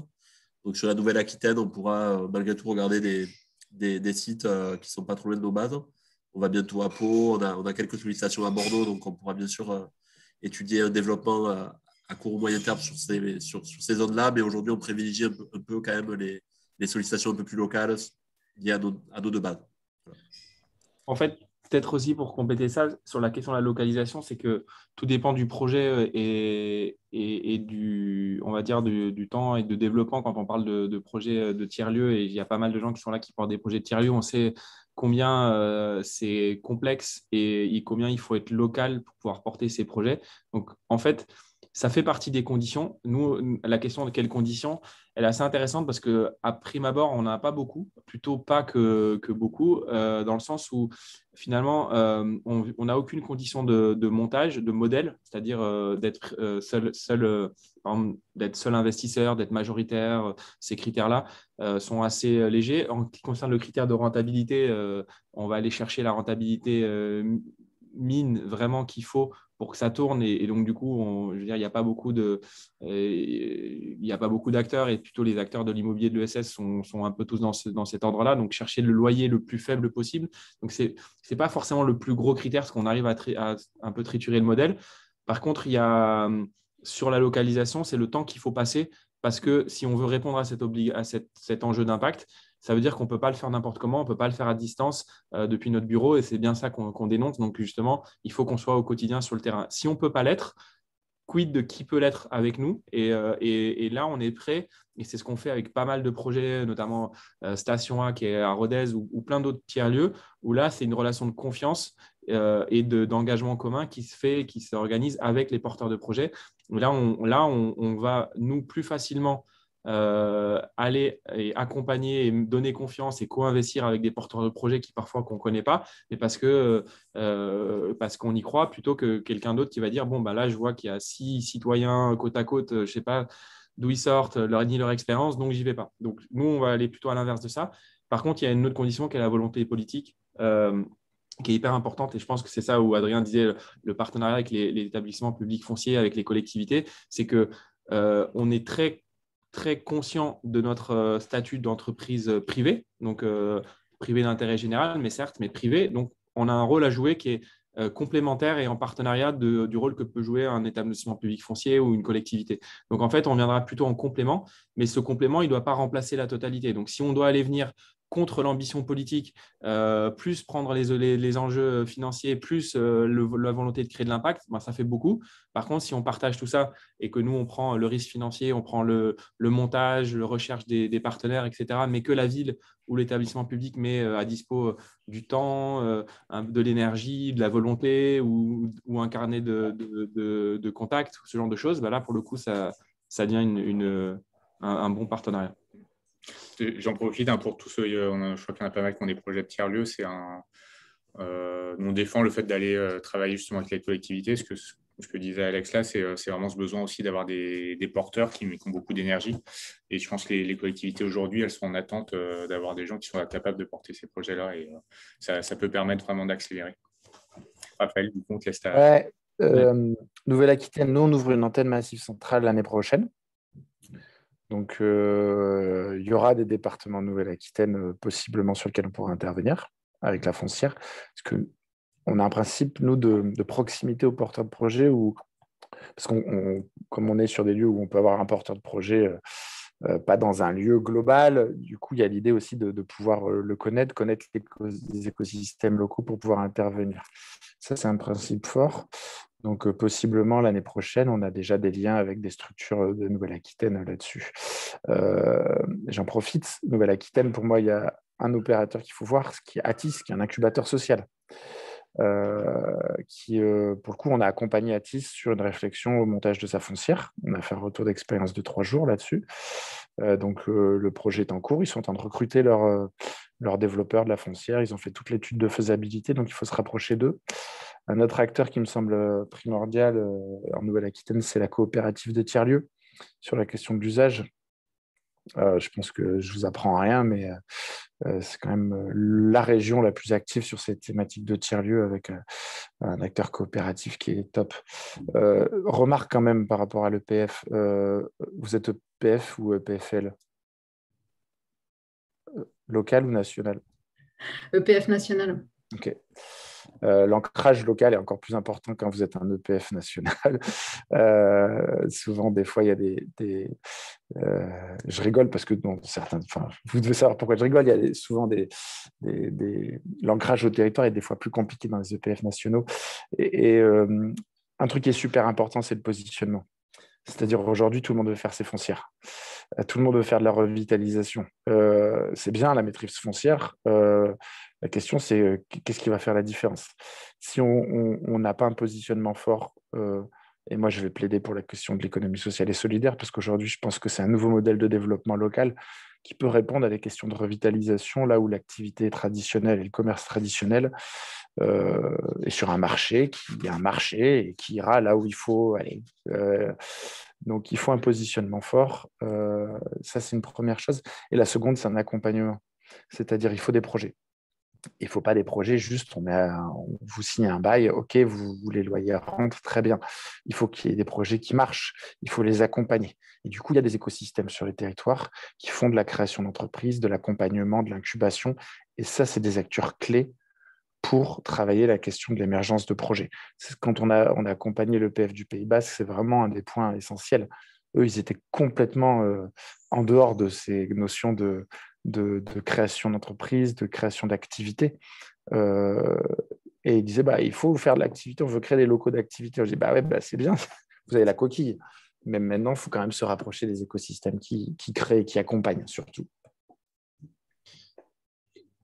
Donc, sur la Nouvelle-Aquitaine, on pourra malgré tout regarder des sites qui ne sont pas trop loin de nos bases. On va bientôt à Pau, on a quelques sollicitations à Bordeaux, donc on pourra bien sûr étudier un développement à court ou moyen terme sur ces zones-là. Mais aujourd'hui, on privilégie un peu quand même les sollicitations un peu plus locales liées à nos 2 bases. Voilà. En fait, peut-être aussi pour compléter ça, sur la question de la localisation, c'est que tout dépend du projet et du, on va dire, du temps et de développement quand on parle de projets de tiers-lieux. Et il y a pas mal de gens qui sont là qui portent des projets de tiers-lieux. On sait combien c'est complexe et combien il faut être local pour pouvoir porter ces projets. Donc, en fait, ça fait partie des conditions. Nous, la question de quelles conditions, elle est assez intéressante parce qu'à prime abord, on n'en a pas beaucoup, plutôt pas que beaucoup, dans le sens où finalement, on n'a aucune condition de montage, de modèle, c'est-à-dire d'être par exemple, d'être seul investisseur, d'être majoritaire. Ces critères-là sont assez légers. En ce qui concerne le critère de rentabilité, on va aller chercher la rentabilité mine vraiment qu'il faut pour que ça tourne et donc du coup, je veux dire, il n'y a pas beaucoup d'acteurs et plutôt les acteurs de l'immobilier de l'ESS sont un peu tous dans cet ordre-là. Donc chercher le loyer le plus faible possible. Donc c'est pas forcément le plus gros critère parce qu'on arrive à un peu triturer le modèle. Par contre, il y a sur la localisation, c'est le temps qu'il faut passer parce que si on veut répondre à cet enjeu d'impact, ça veut dire qu'on ne peut pas le faire n'importe comment, on ne peut pas le faire à distance depuis notre bureau et c'est bien ça qu'on dénonce. Donc justement, il faut qu'on soit au quotidien sur le terrain. Si on ne peut pas l'être, quid de qui peut l'être avec nous et là, on est prêt et c'est ce qu'on fait avec pas mal de projets, notamment Station A qui est à Rodez ou plein d'autres tiers-lieux où là, c'est une relation de confiance et d'engagement commun qui se fait, qui s'organise avec les porteurs de projets. Là, on va, nous, plus facilement aller et accompagner et donner confiance et co-investir avec des porteurs de projets qui parfois qu'on ne connaît pas, mais parce qu'on y croit plutôt que quelqu'un d'autre qui va dire bon, bah là, je vois qu'il y a 6 citoyens côte à côte, je ne sais pas d'où ils sortent, ni leur expérience, donc j'y vais pas. Donc, nous, on va aller plutôt à l'inverse de ça. Par contre, il y a une autre condition qui est la volonté politique. Qui est hyper importante et je pense que c'est ça où Adrien disait le partenariat avec les établissements publics fonciers, avec les collectivités, c'est qu'on est très, très conscient de notre statut d'entreprise privée, donc privée d'intérêt général, mais certes, mais privée. Donc, on a un rôle à jouer qui est complémentaire et en partenariat du rôle que peut jouer un établissement public foncier ou une collectivité. Donc, en fait, on viendra plutôt en complément, mais ce complément, il ne doit pas remplacer la totalité. Donc, si on doit aller venir contre l'ambition politique, plus prendre les enjeux financiers, plus la volonté de créer de l'impact, ben, ça fait beaucoup. Par contre, si on partage tout ça et que nous, on prend le risque financier, on prend le montage, la recherche des partenaires, etc., mais que la ville ou l'établissement public met à dispo du temps, de l'énergie, de la volonté ou un carnet de contacts, ce genre de choses, ben là, pour le coup, ça devient un bon partenariat. J'en profite pour tous ceux, je crois qu'il y en a pas mal qui ont des projets de tiers-lieux. On défend le fait d'aller travailler justement avec les collectivités, parce que Ce que disait Alex là, c'est vraiment ce besoin aussi d'avoir des porteurs qui ont beaucoup d'énergie. Et je pense que les collectivités aujourd'hui, elles sont en attente d'avoir des gens qui sont capables de porter ces projets-là. Et ça peut permettre vraiment d'accélérer. Raphaël, du coup, on te laisse ta... Ouais, Nouvelle-Aquitaine, nous, on ouvre une antenne Massif Central l'année prochaine. Donc, il y aura des départements de Nouvelle-Aquitaine possiblement sur lesquels on pourra intervenir avec la foncière. Parce qu'on a un principe, nous, de proximité au porteur de projet, parce comme on est sur des lieux où on peut avoir un porteur de projet, pas dans un lieu global, du coup, il y a l'idée aussi de pouvoir le connaître les écosystèmes locaux pour pouvoir intervenir. Ça, c'est un principe fort. Donc, possiblement, l'année prochaine, on a déjà des liens avec des structures de Nouvelle-Aquitaine là-dessus. J'en profite. Nouvelle-Aquitaine, pour moi, il y a un opérateur qu'il faut voir, qui est Atis, qui est un incubateur social. Pour le coup, on a accompagné Atis sur une réflexion au montage de sa foncière. On a fait un retour d'expérience de 3 jours là-dessus. Donc, le projet est en cours. Ils sont en train de recruter leurs développeurs de la foncière. Ils ont fait toute l'étude de faisabilité, donc il faut se rapprocher d'eux. Un autre acteur qui me semble primordial en Nouvelle-Aquitaine, c'est la coopérative de tiers-lieux sur la question de l'usage. Je pense que je ne vous apprends rien, mais c'est quand même la région la plus active sur cette thématique de tiers-lieux avec un acteur coopératif qui est top. Remarque quand même par rapport à l'EPF, vous êtes EPF ou EPFL? Local ou national? EPF national. Ok. L'ancrage local est encore plus important quand vous êtes un EPF national. Souvent, des fois, il y a je rigole parce que vous devez savoir pourquoi je rigole. Il y a souvent l'ancrage au territoire est des fois plus compliqué dans les EPF nationaux. Et un truc qui est super important, c'est le positionnement. C'est-à-dire aujourd'hui, tout le monde veut faire ses foncières. Tout le monde veut faire de la revitalisation. C'est bien la maîtrise foncière. La question, c'est qu'est-ce qui va faire la différence? Si on n'a pas un positionnement fort, et moi je vais plaider pour la question de l'économie sociale et solidaire, parce qu'aujourd'hui, je pense que c'est un nouveau modèle de développement local qui peut répondre à des questions de revitalisation, là où l'activité traditionnelle et le commerce traditionnel est sur un marché qui est un marché et qui ira là où il faut aller. Donc, il faut un positionnement fort. Ça, c'est une première chose. Et la seconde, c'est un accompagnement. C'est-à-dire, il faut des projets. Il ne faut pas des projets juste, on vous signe un bail, ok, les loyers rentrent, très bien. Il faut qu'il y ait des projets qui marchent, il faut les accompagner. Et du coup, il y a des écosystèmes sur les territoires qui font de la création d'entreprises, de l'accompagnement, de l'incubation. Et ça, c'est des acteurs clés pour travailler la question de l'émergence de projets. Quand on a accompagné l'EPF du Pays Basque, c'est vraiment un des points essentiels. Eux, ils étaient complètement en dehors de ces notions de création d'entreprise, de création d'activité. Et ils disaient, il faut faire de l'activité, on veut créer des locaux d'activité. Je dis, c'est bien, vous avez la coquille. Mais maintenant, il faut quand même se rapprocher des écosystèmes qui créent et qui accompagnent surtout.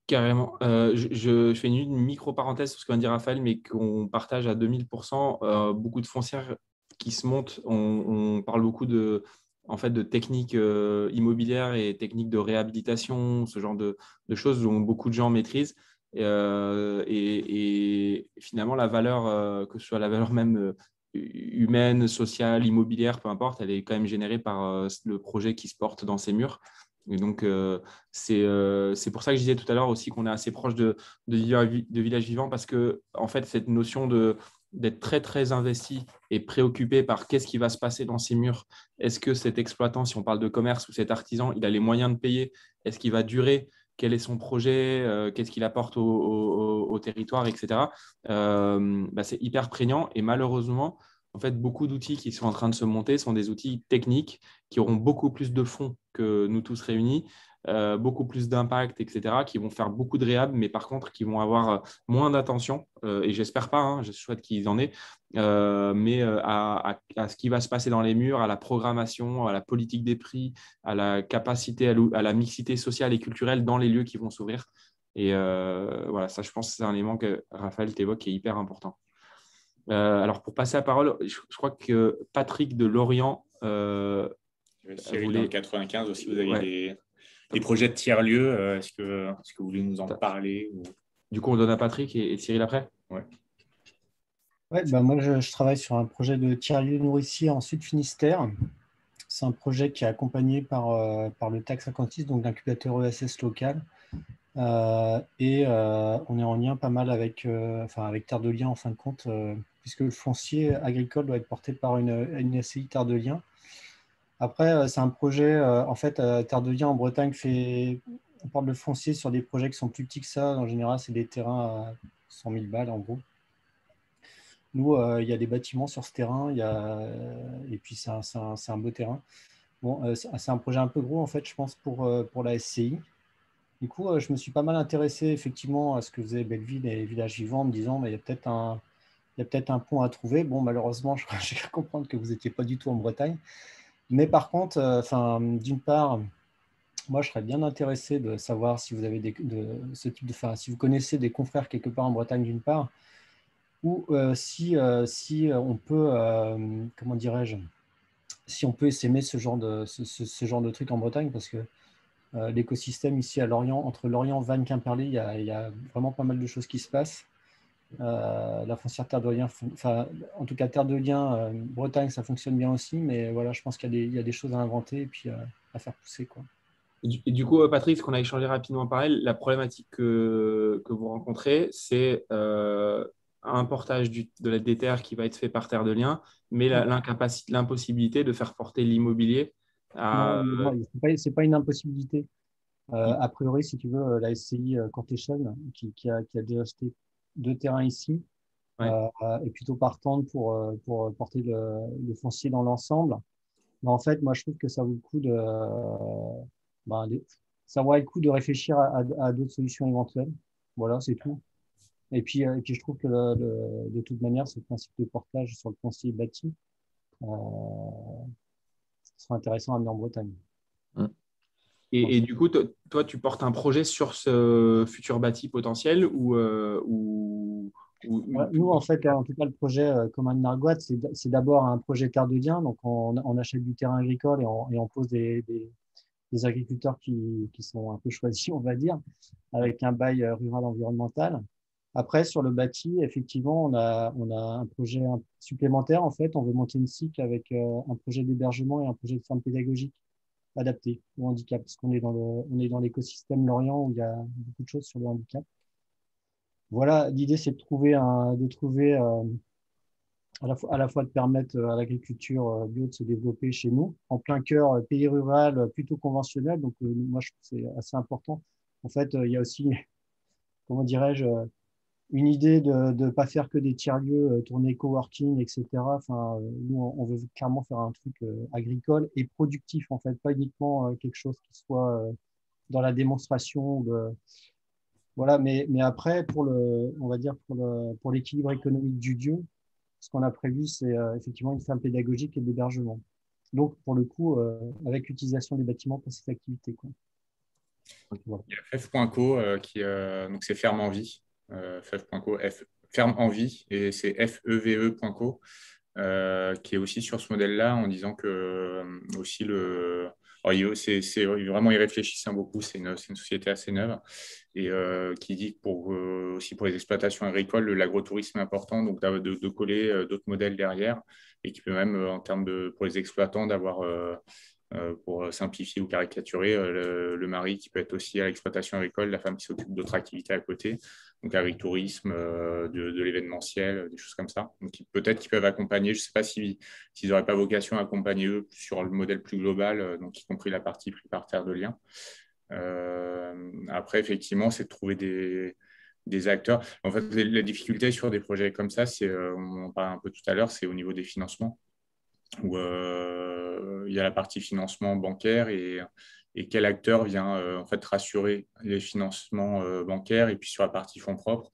Carrément. Je fais une micro-parenthèse sur ce que vient de dire Raphaël, mais qu'on partage à 2000%. Beaucoup de foncières qui se montent. On parle beaucoup de techniques immobilières et techniques de réhabilitation, ce genre de choses dont beaucoup de gens maîtrisent. Et finalement, la valeur, que ce soit la valeur même humaine, sociale, immobilière, peu importe, elle est quand même générée par le projet qui se porte dans ces murs. Et donc, c'est pour ça que je disais tout à l'heure aussi qu'on est assez proche de Village Vivant, parce que, en fait, cette notion d'être très, très investi et préoccupé par qu'est-ce qui va se passer dans ces murs. Est-ce que cet exploitant, si on parle de commerce, ou cet artisan, il a les moyens de payer? Est-ce qu'il va durer? Quel est son projet? Qu'est-ce qu'il apporte au territoire, etc. C'est hyper prégnant et malheureusement, en fait, beaucoup d'outils qui sont en train de se monter sont des outils techniques qui auront beaucoup plus de fonds que nous tous réunis, beaucoup plus d'impact, etc., qui vont faire beaucoup de réhab, mais par contre, qui vont avoir moins d'attention, et j'espère pas, je souhaite qu'ils en aient, mais à ce qui va se passer dans les murs, à la programmation, à la politique des prix, à la capacité, à la mixité sociale et culturelle dans les lieux qui vont s'ouvrir. Et voilà, ça, je pense que c'est un élément que Raphaël t'évoque qui est hyper important. Alors, pour passer la parole, je crois que Patrick de Lorient Cyril, dans le 95 aussi, vous avez des projets de tiers-lieux. Est-ce que vous voulez nous en parler ou... Du coup, on donne à Patrick et Cyril après. Ouais. Ouais, bah moi, je travaille sur un projet de tiers-lieu nourricier en Sud Finistère. C'est un projet qui est accompagné par le TAC 56, donc l'incubateur ESS local. On est en lien pas mal avec Terre de Liens en fin de compte, puisque le foncier agricole doit être porté par une SCI Terre de Liens. Après, c'est un projet, Terre de Liens en Bretagne on porte le foncier sur des projets qui sont plus petits que ça. En général, c'est des terrains à 100 000 balles en gros. Nous, il y a des bâtiments sur ce terrain, et puis c'est un beau terrain. Bon, c'est un projet un peu gros, en fait, je pense, pour la SCI. Du coup, je me suis pas mal intéressé effectivement à ce que faisait Belleville et Village Vivant en me disant, mais il y a peut-être un pont à trouver. Bon, malheureusement, j'ai cru comprendre que vous n'étiez pas du tout en Bretagne. Mais par contre, d'une part, moi, je serais bien intéressé de savoir si vous avez ce type si vous connaissez des confrères quelque part en Bretagne, d'une part, ou si on peut, comment dirais-je, si on peut essaimer ce genre de truc en Bretagne, parce que l'écosystème ici à Lorient, entre Lorient, Vannes, Quimperlé, il y a vraiment pas mal de choses qui se passent. La foncière Terre de Liens, en tout cas Terre de Liens, Bretagne, ça fonctionne bien aussi, mais voilà, je pense qu'il y a des choses à inventer et puis à faire pousser, quoi. Et du coup, Patrick, ce qu'on a échangé rapidement par elle, la problématique que vous rencontrez, c'est un portage des terres qui va être fait par Terre de Liens, mais l'impossibilité de faire porter l'immobilier à… Non, c'est pas une impossibilité. A priori, si tu veux, la SCI Courtéchel, qui a déjà acheté 2 terrains ici, Ouais. est plutôt partante pour porter le foncier dans l'ensemble. Mais en fait, moi, je trouve que ça vaut le coup ça vaut le coup de réfléchir à d'autres solutions éventuelles. Voilà, c'est tout. Et puis, je trouve que de toute manière, ce principe de portage sur le foncier bâti, ce sera intéressant à amener en Bretagne. Et du coup, toi, tu portes un projet sur ce futur bâti potentiel ou Nous, en fait, en tout cas, le projet commun de Nargoat, c'est d'abord un projet Terre de Liens. Donc, on achète du terrain agricole et on pose des agriculteurs qui sont un peu choisis, on va dire, avec un bail rural environnemental. Après, sur le bâti, effectivement, on a un projet supplémentaire. En fait, on veut monter une SIC avec un projet d'hébergement et un projet de ferme pédagogique adapté au handicap, parce qu'on est dans l'écosystème Lorient où il y a beaucoup de choses sur le handicap. Voilà, l'idée, c'est de trouver à la fois de permettre à l'agriculture bio de se développer chez nous, en plein cœur pays rural, plutôt conventionnel. Donc, moi, je trouve que c'est assez important. En fait, il y a aussi, comment dirais-je, une idée de ne pas faire que des tiers-lieux tournés coworking, etc. Enfin, nous, on veut clairement faire un truc agricole et productif, en fait, pas uniquement quelque chose qui soit dans la démonstration. Voilà, mais après, on va dire pour l'équilibre économique du lieu, ce qu'on a prévu, c'est effectivement une ferme pédagogique et de l'hébergement. Donc, pour le coup, avec l'utilisation des bâtiments pour cette activité, quoi. Voilà. Il y a FEF.co donc c'est Ferme en Vie. FEF.co, Ferme en Vie, et c'est FEVE.co, qui est aussi sur ce modèle-là, en disant que aussi vraiment, ils réfléchissent beaucoup, c'est une société assez neuve, et qui dit que aussi pour les exploitations agricoles, l'agrotourisme est important, donc de coller d'autres modèles derrière, et qui peut même, en termes pour les exploitants, d'avoir… pour simplifier ou caricaturer, le mari qui peut être aussi à l'exploitation agricole, la femme qui s'occupe d'autres activités à côté, donc agritourisme, de l'événementiel, des choses comme ça. Donc peut-être qu'ils peuvent accompagner, je ne sais pas s'ils n'auraient pas vocation à accompagner eux sur le modèle plus global, donc y compris la partie prise par Terre de Liens. Après, effectivement, c'est de trouver des acteurs. En fait, la difficulté sur des projets comme ça, on en parlait un peu tout à l'heure, c'est au niveau des financements, où il y a la partie financement bancaire et quel acteur vient en fait rassurer les financements bancaires, et puis sur la partie fonds propres,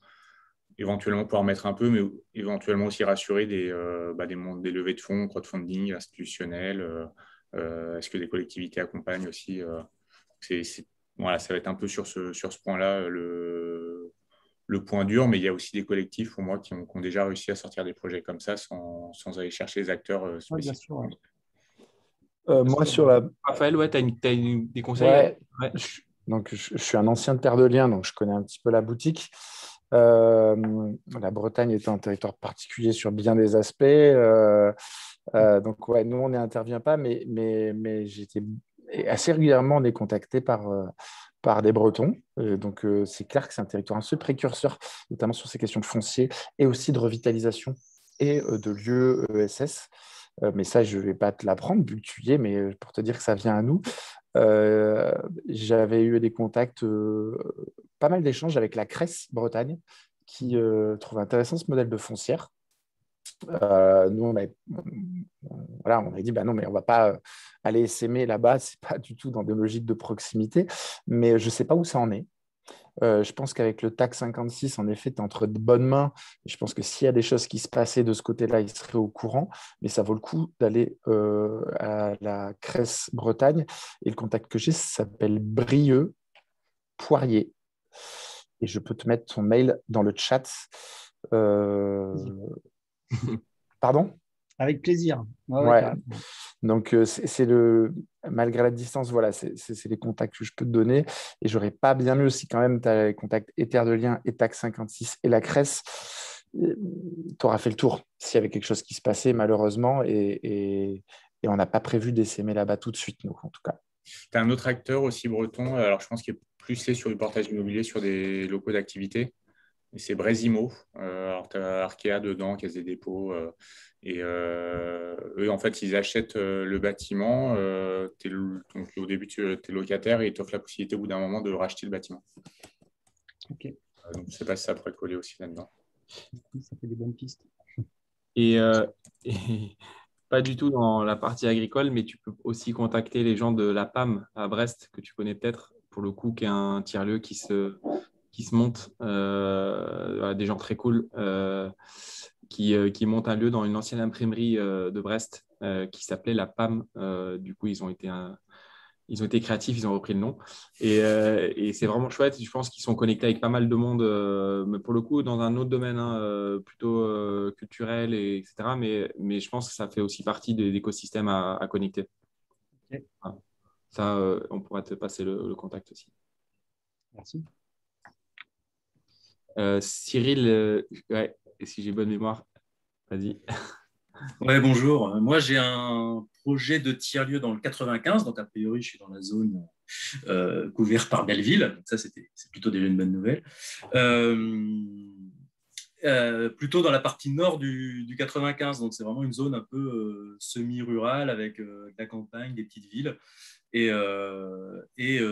éventuellement pouvoir mettre un peu, mais éventuellement aussi rassurer des levées de fonds, crowdfunding, institutionnels. Est-ce que des collectivités accompagnent aussi voilà, ça va être un peu sur ce point-là le point dur, mais il y a aussi des collectifs pour moi qui ont déjà réussi à sortir des projets comme ça sans aller chercher les acteurs spécifiques. Ouais, bien sûr, ouais. Moi, sur la… Raphaël, ouais, tu as des conseils? Ouais. Ouais. Donc, je suis un ancien de Terre de Liens, donc je connais un petit peu la boutique. La Bretagne est un territoire particulier sur bien des aspects. Donc, ouais, nous, on n'intervient pas, mais et assez régulièrement, on est contacté par des Bretons. Donc, c'est clair que c'est un territoire un peu précurseur, notamment sur ces questions de foncier et aussi de revitalisation et de lieux ESS. Mais ça, je ne vais pas te l'apprendre, vu que tu y es, mais pour te dire que ça vient à nous. J'avais eu des contacts, pas mal d'échanges avec la Cresse Bretagne, qui trouve intéressant ce modèle de foncière. Nous, voilà, on a dit, bah non, mais on ne va pas aller s'aimer là-bas, ce n'est pas du tout dans des logiques de proximité, mais je ne sais pas où ça en est. Je pense qu'avec le TAC 56, en effet, tu es entre de bonnes mains. Je pense que s'il y a des choses qui se passaient de ce côté-là, ils seraient au courant, mais ça vaut le coup d'aller à la Cresse Bretagne. Et le contact que j'ai, ça s'appelle Brieux Poirier. Et je peux te mettre son mail dans le chat. Pardon ? Avec plaisir. Ouais. Donc, malgré la distance, voilà, c'est les contacts que je peux te donner. Et j'aurais pas bien mieux si quand même tu as les contacts et Terre de Liens, et TAC 56 et la Cresse. Tu auras fait le tour s'il y avait quelque chose qui se passait, malheureusement. Et on n'a pas prévu d'essaimer là-bas tout de suite, nous, en tout cas. Tu as un autre acteur aussi breton, alors je pense qu'il est plus sur du portage immobilier sur des locaux d'activité. Et c'est Brésimo. Alors, tu as Arkea dedans, Caisse des dépôts. Eux, en fait, ils achètent le bâtiment. Donc, au début, tu es locataire et ils t'offrent la possibilité, au bout d'un moment, de racheter le bâtiment. Ok. Donc, je ne sais pas si ça pourrait coller aussi là-dedans. Ça fait des bonnes pistes. Et pas du tout dans la partie agricole, mais tu peux aussi contacter les gens de la PAM à Brest, que tu connais peut-être, pour le coup, qui est un tiers-lieu qui se monte, des gens très cool, qui montent un lieu dans une ancienne imprimerie de Brest qui s'appelait la PAM. Du coup, ils ont été créatifs, ils ont repris le nom. Et c'est vraiment chouette. Je pense qu'ils sont connectés avec pas mal de monde, mais pour le coup, dans un autre domaine, plutôt culturel, etc. Mais je pense que ça fait aussi partie de l'écosystème à connecter. Okay. Voilà. Ça, on pourra te passer le contact aussi. Merci. Cyril, ouais, si j'ai bonne mémoire, vas-y. Ouais, bonjour. Moi, j'ai un projet de tiers-lieu dans le 95, donc a priori, je suis dans la zone couverte par Belleville. Donc ça, c'est plutôt déjà une bonne nouvelle. Plutôt dans la partie nord du 95, donc c'est vraiment une zone un peu semi-rurale avec de la campagne, des petites villes et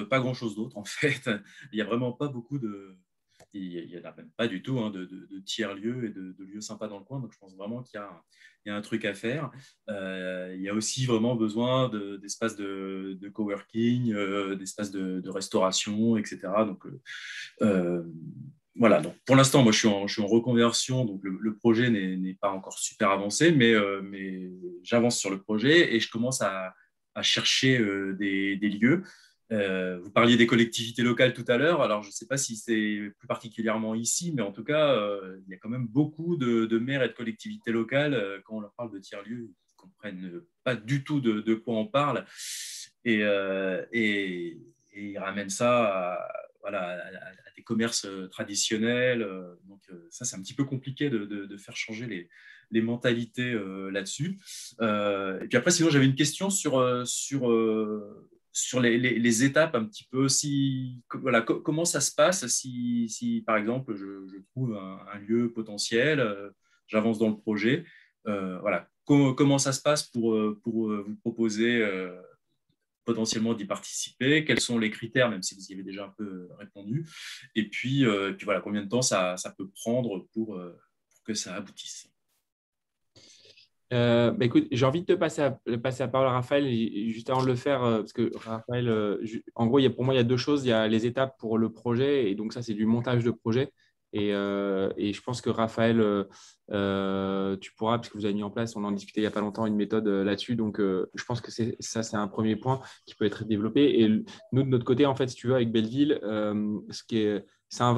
pas grand-chose d'autre en fait. Il n'y a vraiment pas beaucoup il n'y en a même pas du tout de tiers-lieux et de lieux sympas dans le coin, donc je pense vraiment qu'il y a un truc à faire. Il y a aussi vraiment besoin d'espaces de coworking, d'espaces de restauration, etc. Donc, voilà, donc pour l'instant, moi je suis en reconversion, donc le projet n'est pas encore super avancé, mais j'avance sur le projet et je commence à chercher des lieux. Vous parliez des collectivités locales tout à l'heure, alors je ne sais pas si c'est plus particulièrement ici, mais en tout cas, il y a quand même beaucoup de maires et de collectivités locales, quand on leur parle de tiers-lieux, ils ne comprennent pas du tout de quoi on parle et ils ramènent ça à des commerces traditionnels. Donc ça, c'est un petit peu compliqué de faire changer les mentalités là-dessus. Et puis après, sinon, j'avais une question sur les étapes un petit peu. Comment ça se passe si par exemple, je trouve un lieu potentiel, j'avance dans le projet. Comment ça se passe pour vous proposer potentiellement d'y participer, quels sont les critères, même si vous y avez déjà un peu répondu, et puis voilà, combien de temps ça peut prendre pour que ça aboutisse. Écoute, j'ai envie de te passer la parole à Raphaël, et juste avant de le faire, parce que Raphaël, en gros, pour moi, il y a deux choses. Il y a les étapes pour le projet, et donc ça, c'est du montage de projet. Et je pense que Raphaël, tu pourras, parce que vous avez mis en place, on en discutait il n'y a pas longtemps, une méthode là-dessus. Donc, je pense que ça, c'est un premier point qui peut être développé. Et nous, de notre côté, en fait, si tu veux, avec Belleville, c'est un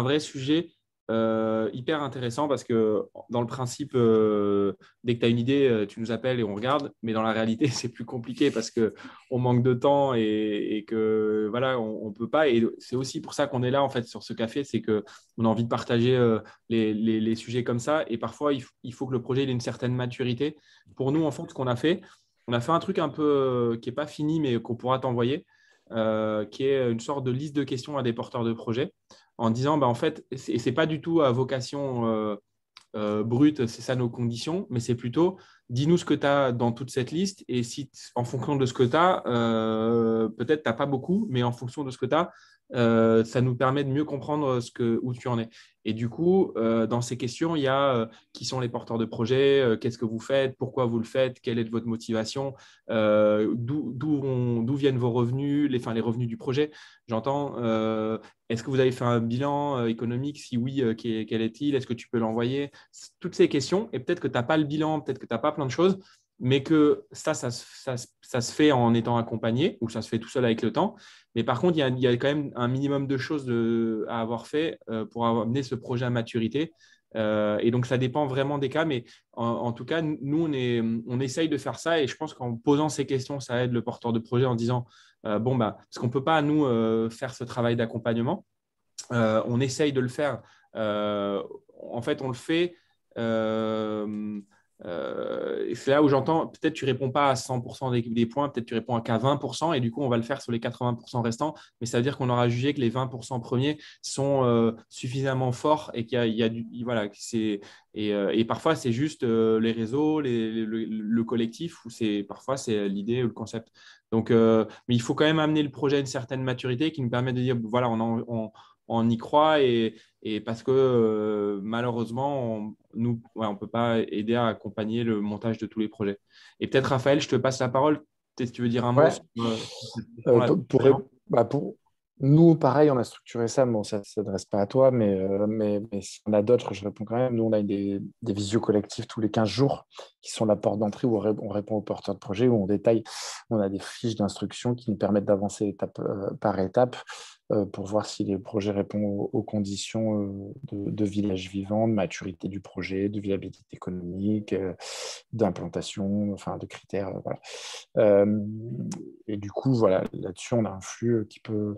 vrai sujet hyper intéressant parce que dans le principe, dès que tu as une idée, tu nous appelles et on regarde. Mais dans la réalité, c'est plus compliqué parce qu'on manque de temps et que voilà, on peut pas. Et c'est aussi pour ça qu'on est là en fait sur ce café, c'est qu'on a envie de partager les sujets comme ça. Et parfois, il faut que le projet ait une certaine maturité. Pour nous, en fait, ce qu'on a fait, on a fait un truc un peu qui n'est pas fini, mais qu'on pourra t'envoyer, qui est une sorte de liste de questions à des porteurs de projets en disant, en fait, ce n'est pas du tout à vocation brute, c'est ça nos conditions, mais c'est plutôt, dis-nous ce que tu as dans toute cette liste et si, en fonction de ce que tu as, peut-être tu n'as pas beaucoup, mais en fonction de ce que tu as, ça nous permet de mieux comprendre où tu en es. Et du coup, dans ces questions, il y a qui sont les porteurs de projets, qu'est-ce que vous faites, pourquoi vous le faites, quelle est votre motivation, d'où viennent vos revenus, les revenus du projet. J'entends, est-ce que vous avez fait un bilan économique? Si oui, quel est-il? Est-ce que tu peux l'envoyer? Toutes ces questions, et peut-être que tu n'as pas le bilan, peut-être que tu n'as pas plein de choses, mais que ça se fait en étant accompagné ou ça se fait tout seul avec le temps. Mais par contre, il y a quand même un minimum de choses à avoir fait pour amener ce projet à maturité. Et donc, ça dépend vraiment des cas. Mais en tout cas, nous, on essaye de faire ça. Et je pense qu'en posant ces questions, ça aide le porteur de projet en disant, parce qu'on ne peut pas, nous, faire ce travail d'accompagnement. On essaye de le faire. En fait, on le fait. C'est là où j'entends, peut-être tu ne réponds pas à 100% des points, peut-être tu réponds qu'à 20%, et du coup, on va le faire sur les 80% restants, mais ça veut dire qu'on aura jugé que les 20% premiers sont suffisamment forts et qu'il y a voilà, et parfois, c'est juste les réseaux, le collectif, ou parfois, c'est l'idée ou le concept. Donc, mais il faut quand même amener le projet à une certaine maturité qui nous permet de dire, voilà, on y croit et parce que malheureusement, on ne peut pas aider à accompagner le montage de tous les projets. Et peut-être, Raphaël, je te passe la parole. Peut-être si tu veux dire un mot pour nous, pareil, on a structuré ça. Bon, ça ne s'adresse pas à toi, mais si on a d'autres, je réponds quand même. Nous, on a des visios collectifs tous les 15 jours qui sont la porte d'entrée où on répond aux porteurs de projet, où on détaille. On a des fiches d'instruction qui nous permettent d'avancer étape par étape pour voir si les projets répondent aux conditions de village vivant, de maturité du projet, de viabilité économique, d'implantation, enfin de critères. Voilà. Et du coup, voilà, là-dessus, on a un flux qui peut,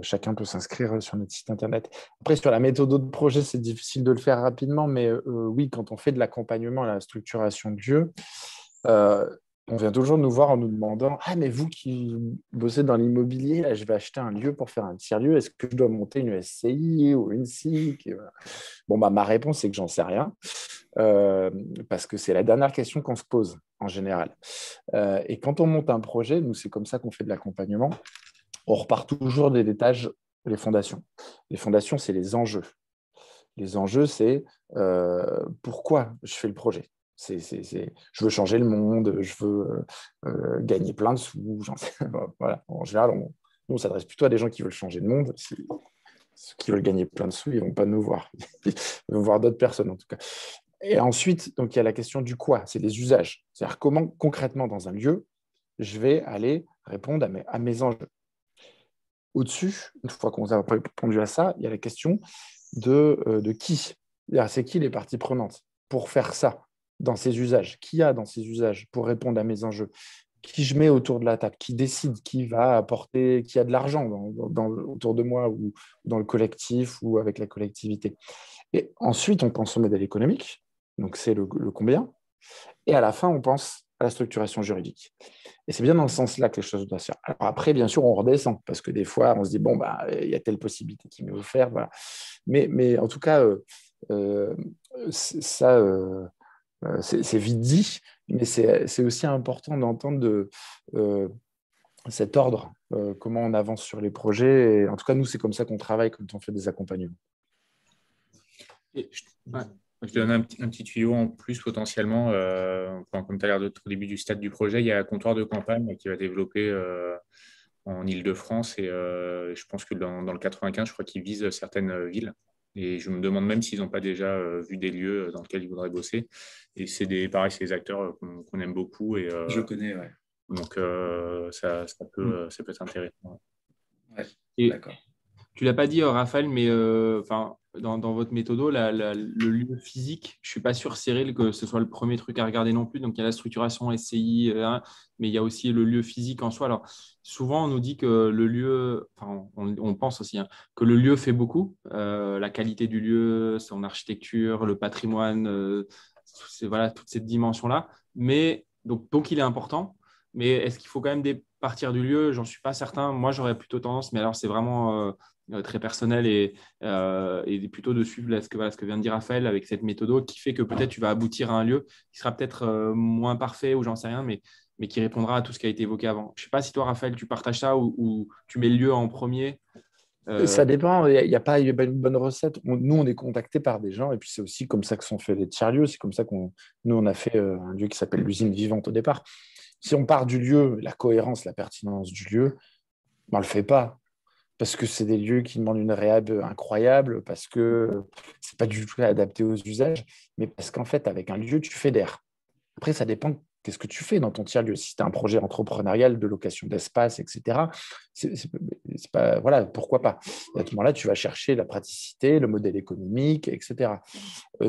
chacun peut s'inscrire sur notre site internet. Après, sur la méthode de projet, c'est difficile de le faire rapidement, mais oui, quand on fait de l'accompagnement à la structuration de lieu, on vient toujours nous voir en nous demandant « Ah, mais vous qui bossez dans l'immobilier, là, je vais acheter un lieu pour faire un tiers-lieu. Est-ce que je dois monter une SCI ou une SIC ?» Bon, ma réponse, c'est que j'en sais rien, parce que c'est la dernière question qu'on se pose en général. Et quand on monte un projet, nous, c'est comme ça qu'on fait de l'accompagnement, on repart toujours des étages, les fondations. Les fondations, c'est les enjeux. Les enjeux, c'est pourquoi je fais le projet. Je veux changer le monde, je veux gagner plein de sous. Voilà. En général, nous, on s'adresse plutôt à des gens qui veulent changer le monde. Ceux qui veulent gagner plein de sous, ils ne vont pas nous voir. Ils vont voir d'autres personnes, en tout cas. Et ensuite, donc, il y a la question du quoi, c'est les usages. C'est-à-dire comment, concrètement, dans un lieu, je vais aller répondre à mes enjeux. Au-dessus, une fois qu'on a répondu à ça, il y a la question de qui. C'est qui les parties prenantes pour faire ça dans ces usages? Qui y a dans ces usages pour répondre à mes enjeux? Qui je mets autour de la table? Qui décide? Qui va apporter? Qui a de l'argent autour de moi ou dans le collectif ou avec la collectivité? Et ensuite, on pense au modèle économique. Donc, c'est le combien. Et à la fin, on pense à la structuration juridique. Et c'est bien dans ce sens-là que les choses doivent se faire. Alors après, bien sûr, on redescend parce que des fois, on se dit, bon, il y a telle possibilité qui m'est offerte. Voilà. Mais en tout cas, ça, c'est vite dit, mais c'est aussi important d'entendre cet ordre, comment on avance sur les projets. Et en tout cas, nous, c'est comme ça qu'on travaille quand on fait des accompagnements. Je te donne un petit tuyau en plus potentiellement. Comme tu as l'air d'être au début du stade du projet, il y a un comptoir de campagne qui va développer en Île-de-France et je pense que dans le 95, je crois qu'ils visent certaines villes. Et je me demande même s'ils n'ont pas déjà vu des lieux dans lesquels ils voudraient bosser. Et c'est des acteurs qu'on aime beaucoup. Et, je connais, ouais. Donc, ça peut être intéressant. Ouais, d'accord. Tu l'as pas dit, Raphaël, mais dans votre méthodo, le lieu physique, je suis pas sûr, Cyril, que ce soit le premier truc à regarder non plus. Donc, il y a la structuration SCI, mais il y a aussi le lieu physique en soi. Alors, souvent, on nous dit que le lieu, on pense aussi que le lieu fait beaucoup. La qualité du lieu, son architecture, le patrimoine, voilà, toute cette dimension-là. Mais donc, il est important. Mais est-ce qu'il faut quand même partir du lieu? J'en suis pas certain. Moi, j'aurais plutôt tendance, mais alors c'est vraiment très personnel et plutôt de suivre ce que vient de dire Raphaël avec cette méthode qui fait que peut-être tu vas aboutir à un lieu qui sera peut-être moins parfait ou j'en sais rien, mais qui répondra à tout ce qui a été évoqué avant. Je ne sais pas si toi, Raphaël, tu partages ça ou tu mets le lieu en premier. Ça dépend, il n'y a pas une bonne recette. Nous, on est contactés par des gens, et puis c'est aussi comme ça que sont faits les tiers-lieux. C'est comme ça nous, on a fait un lieu qui s'appelle l'usine vivante au départ. Si on part du lieu, la cohérence, la pertinence du lieu, on ne le fait pas. Parce que c'est des lieux qui demandent une réhab incroyable, parce que ce n'est pas du tout adapté aux usages, mais parce qu'en fait, avec un lieu, tu fédères. Après, ça dépend qu'est-ce que tu fais dans ton tiers-lieu. Si tu as un projet entrepreneurial de location d'espace, etc., c'est pas, voilà, pourquoi pas. Et à ce moment-là, tu vas chercher la praticité, le modèle économique, etc.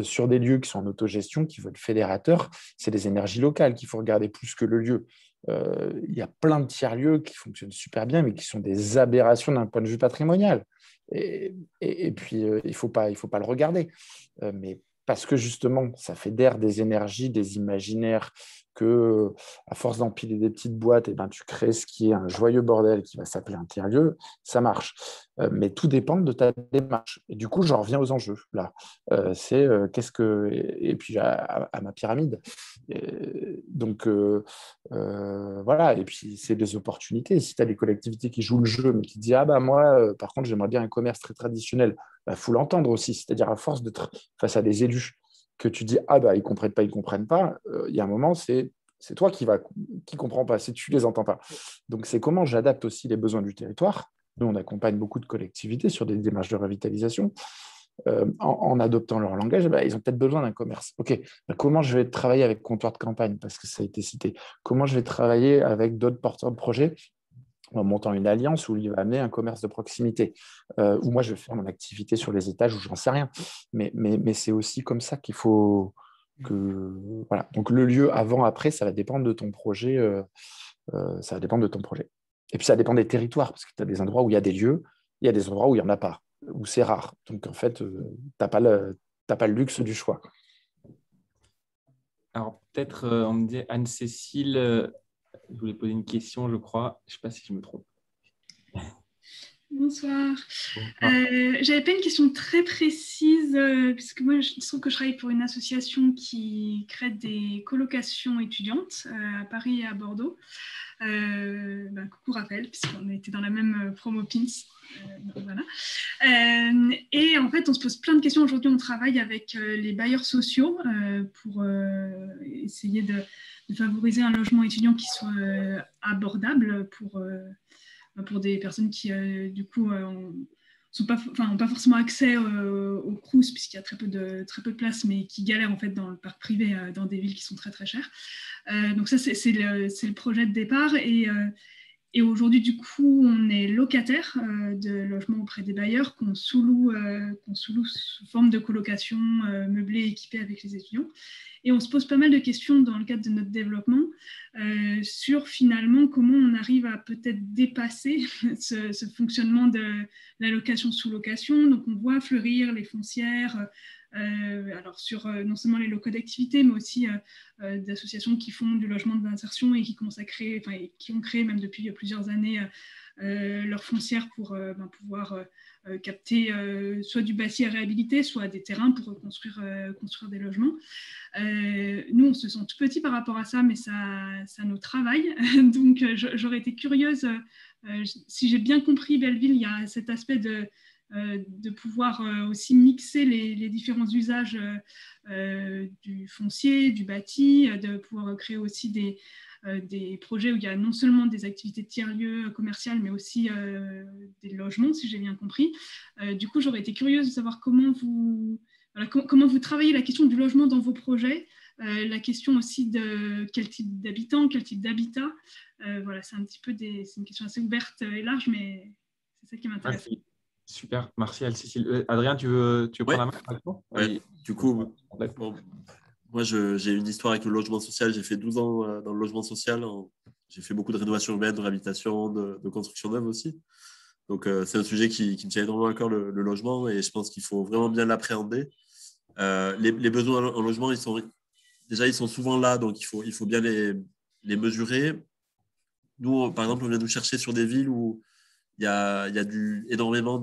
Sur des lieux qui sont en autogestion, qui veulent fédérateurs, c'est les énergies locales qu'il faut regarder plus que le lieu. Il y a plein de tiers-lieux qui fonctionnent super bien, mais qui sont des aberrations d'un point de vue patrimonial. Et puis, il faut pas le regarder. Mais parce que justement, ça fédère des énergies, des imaginaires, que à force d'empiler des petites boîtes, et ben, tu crées ce qui est un joyeux bordel qui va s'appeler un tiers-lieu, ça marche. Mais tout dépend de ta démarche. Et du coup, j'en reviens aux enjeux. Là, qu'est-ce que... Et puis à ma pyramide. Donc, voilà. Et puis, c'est des opportunités. Si tu as des collectivités qui jouent le jeu, mais qui disent, ah bah moi, par contre, j'aimerais bien un commerce très traditionnel, bah, faut l'entendre aussi. C'est-à-dire, à force d'être face à des élus que tu dis, ah bah, ils ne comprennent pas, il y a un moment, c'est toi qui comprends pas, si tu les entends pas. Donc, c'est comment j'adapte aussi les besoins du territoire. Nous, on accompagne beaucoup de collectivités sur des démarches de revitalisation. En adoptant leur langage, bah, ils ont peut-être besoin d'un commerce. OK, bah, comment je vais travailler avec comptoir de campagne, parce que ça a été cité. Comment je vais travailler avec d'autres porteurs de projets en montant une alliance où il va amener un commerce de proximité, où moi je vais faire mon activité sur les étages, où j'en sais rien. Mais c'est aussi comme ça qu'il faut que... Voilà. Donc le lieu avant, après, ça va dépendre de ton projet. Ça va dépendre de ton projet. Et puis ça dépend des territoires, parce que tu as des endroits où il y a des lieux, il y a des endroits où il n'y en a pas, où c'est rare. Donc en fait, tu n'as pas le luxe du choix. Alors peut-être, on me dit Anne-Cécile... Je voulais poser une question, je crois. Je ne sais pas si je me trompe. Bonsoir. J'avais pas une question très précise, puisque moi, je trouve que je travaille pour une association qui crée des colocations étudiantes à Paris et à Bordeaux. Coucou Raphaël, puisqu'on était dans la même promo Pins. Voilà. Et en fait, on se pose plein de questions. Aujourd'hui, on travaille avec les bailleurs sociaux pour essayer de favoriser un logement étudiant qui soit abordable pour des personnes qui, du coup, n'ont pas forcément accès au Crous, puisqu'il y a très peu de place, mais qui galèrent en fait dans le parc privé, dans des villes qui sont très très chères. Donc ça, c'est le projet de départ. Et aujourd'hui, du coup, on est locataire de logements auprès des bailleurs qu'on sous-loue sous forme de colocation meublée équipée avec les étudiants. Et on se pose pas mal de questions dans le cadre de notre développement sur finalement comment on arrive à peut-être dépasser ce fonctionnement de la location sous location. Donc on voit fleurir les foncières, alors sur non seulement les locaux d'activité, mais aussi d'associations qui font du logement d'insertion et qui commencent à créer, et qui ont créé même depuis plusieurs années leurs foncières pour pouvoir capter soit du bâti à réhabiliter, soit des terrains pour construire des logements. Nous, on se sent tout petit par rapport à ça, mais ça nous travaille. Donc, j'aurais été curieuse, si j'ai bien compris Belleville, il y a cet aspect de pouvoir aussi mixer les différents usages du foncier, du bâti, de pouvoir créer aussi des projets où il y a non seulement des activités de tiers-lieux commerciales, mais aussi des logements, si j'ai bien compris. Du coup, j'aurais été curieuse de savoir comment vous travaillez la question du logement dans vos projets, la question aussi de quel type d'habitants, quel type d'habitat. Voilà, c'est un petit peu c'est une question assez ouverte et large, mais c'est ça qui m'intéresse. Super, merci Anne-Cécile. Adrien, tu veux prendre la main? Ouais. Du coup, bon, moi, j'ai une histoire avec le logement social. J'ai fait 12 ans dans le logement social. J'ai fait beaucoup de rénovation urbaine, de réhabilitation, de construction neuve aussi. Donc, c'est un sujet qui me tient énormément à cœur, le logement, et je pense qu'il faut vraiment bien l'appréhender. Les besoins en logement, ils sont souvent là, donc il faut bien les mesurer. Nous, par exemple, on vient nous chercher sur des villes où il y a énormément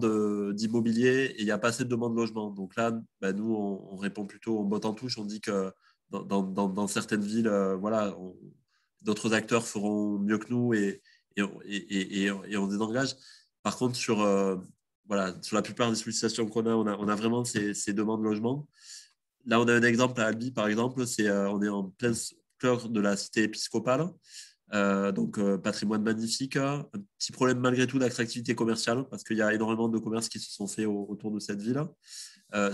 d'immobilier et il n'y a pas assez de demande de logement. Donc là, nous, on répond plutôt en botte en touche. On dit que dans certaines villes, d'autres acteurs feront mieux que nous et on désengage. Par contre, sur la plupart des sollicitations qu'on a, on a vraiment ces demandes de logement. Là, on a un exemple à Albi, par exemple. On est en plein cœur de la cité épiscopale. Donc patrimoine magnifique, un petit problème malgré tout d'attractivité commerciale parce qu'il y a énormément de commerces qui se sont faits autour de cette ville.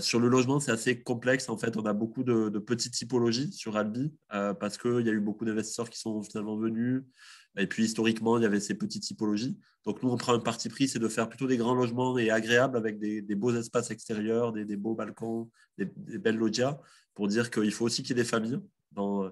Sur le logement, c'est assez complexe. En fait, on a beaucoup de petites typologies sur Albi parce qu'il y a eu beaucoup d'investisseurs qui sont finalement venus. Et puis historiquement, il y avait ces petites typologies. Donc nous, on prend un parti pris, c'est de faire plutôt des grands logements et agréables avec des beaux espaces extérieurs, des beaux balcons, des belles loggias, pour dire qu'il faut aussi qu'il y ait des familles dans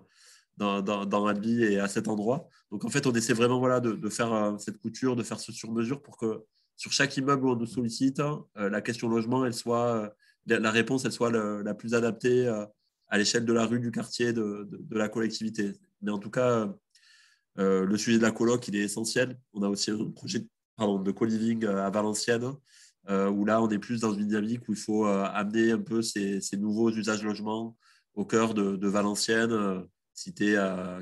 Albi et à cet endroit. Donc en fait, on essaie vraiment de faire cette couture, de faire ce sur-mesure pour que sur chaque immeuble où on nous sollicite, la question logement, la réponse, elle soit la plus adaptée à l'échelle de la rue, du quartier, de la collectivité. Mais en tout cas, le sujet de la coloc, il est essentiel. On a aussi un projet de co-living à Valenciennes, où là, on est plus dans une dynamique où il faut amener un peu ces nouveaux usages logement au cœur de Valenciennes, cité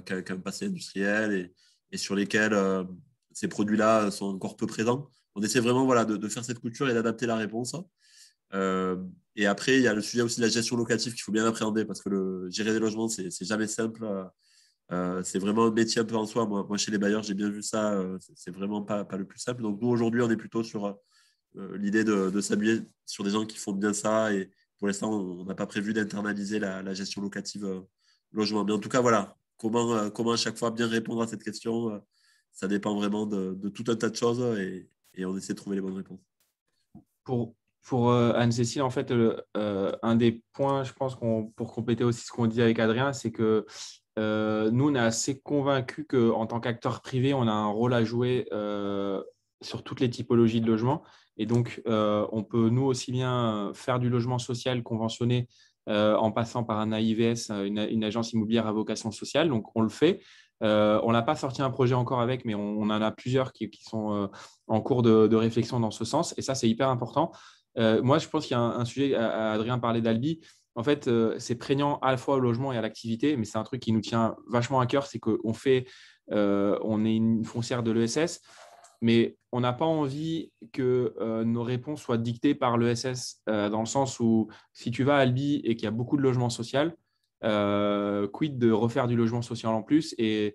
qu'un passé industriel et sur lesquels ces produits-là sont encore peu présents. On essaie vraiment de faire cette couture et d'adapter la réponse. Et après, il y a le sujet aussi de la gestion locative qu'il faut bien appréhender parce que gérer des logements, c'est jamais simple. C'est vraiment un métier un peu en soi. Moi, chez les bailleurs, j'ai bien vu ça. C'est vraiment pas le plus simple. Donc, nous, aujourd'hui, on est plutôt sur l'idée de s'appuyer sur des gens qui font bien ça. Et pour l'instant, on n'a pas prévu d'internaliser la gestion locative logement. Mais en tout cas, voilà, comment à chaque fois bien répondre à cette question, ça dépend vraiment de tout un tas de choses et on essaie de trouver les bonnes réponses. Pour Anne-Cécile, en fait, un des points, je pense, pour compléter aussi ce qu'on dit avec Adrien, c'est que nous, on est assez convaincus qu'en tant qu'acteur privé, on a un rôle à jouer sur toutes les typologies de logement. Et donc, on peut, nous aussi bien, faire du logement social conventionné en passant par un AIVS, une agence immobilière à vocation sociale. Donc, on le fait. On n'a pas sorti un projet encore avec, mais on en a plusieurs qui sont en cours de réflexion dans ce sens. Et ça, c'est hyper important. Moi, je pense qu'il y a un sujet, Adrien parlait d'Albi. En fait, c'est prégnant à la fois au logement et à l'activité, mais c'est un truc qui nous tient vachement à cœur, c'est qu'on est une foncière de l'ESS, mais on n'a pas envie que nos réponses soient dictées par l'ESS, dans le sens où si tu vas à Albi et qu'il y a beaucoup de logements sociaux, quid de refaire du logement social en plus et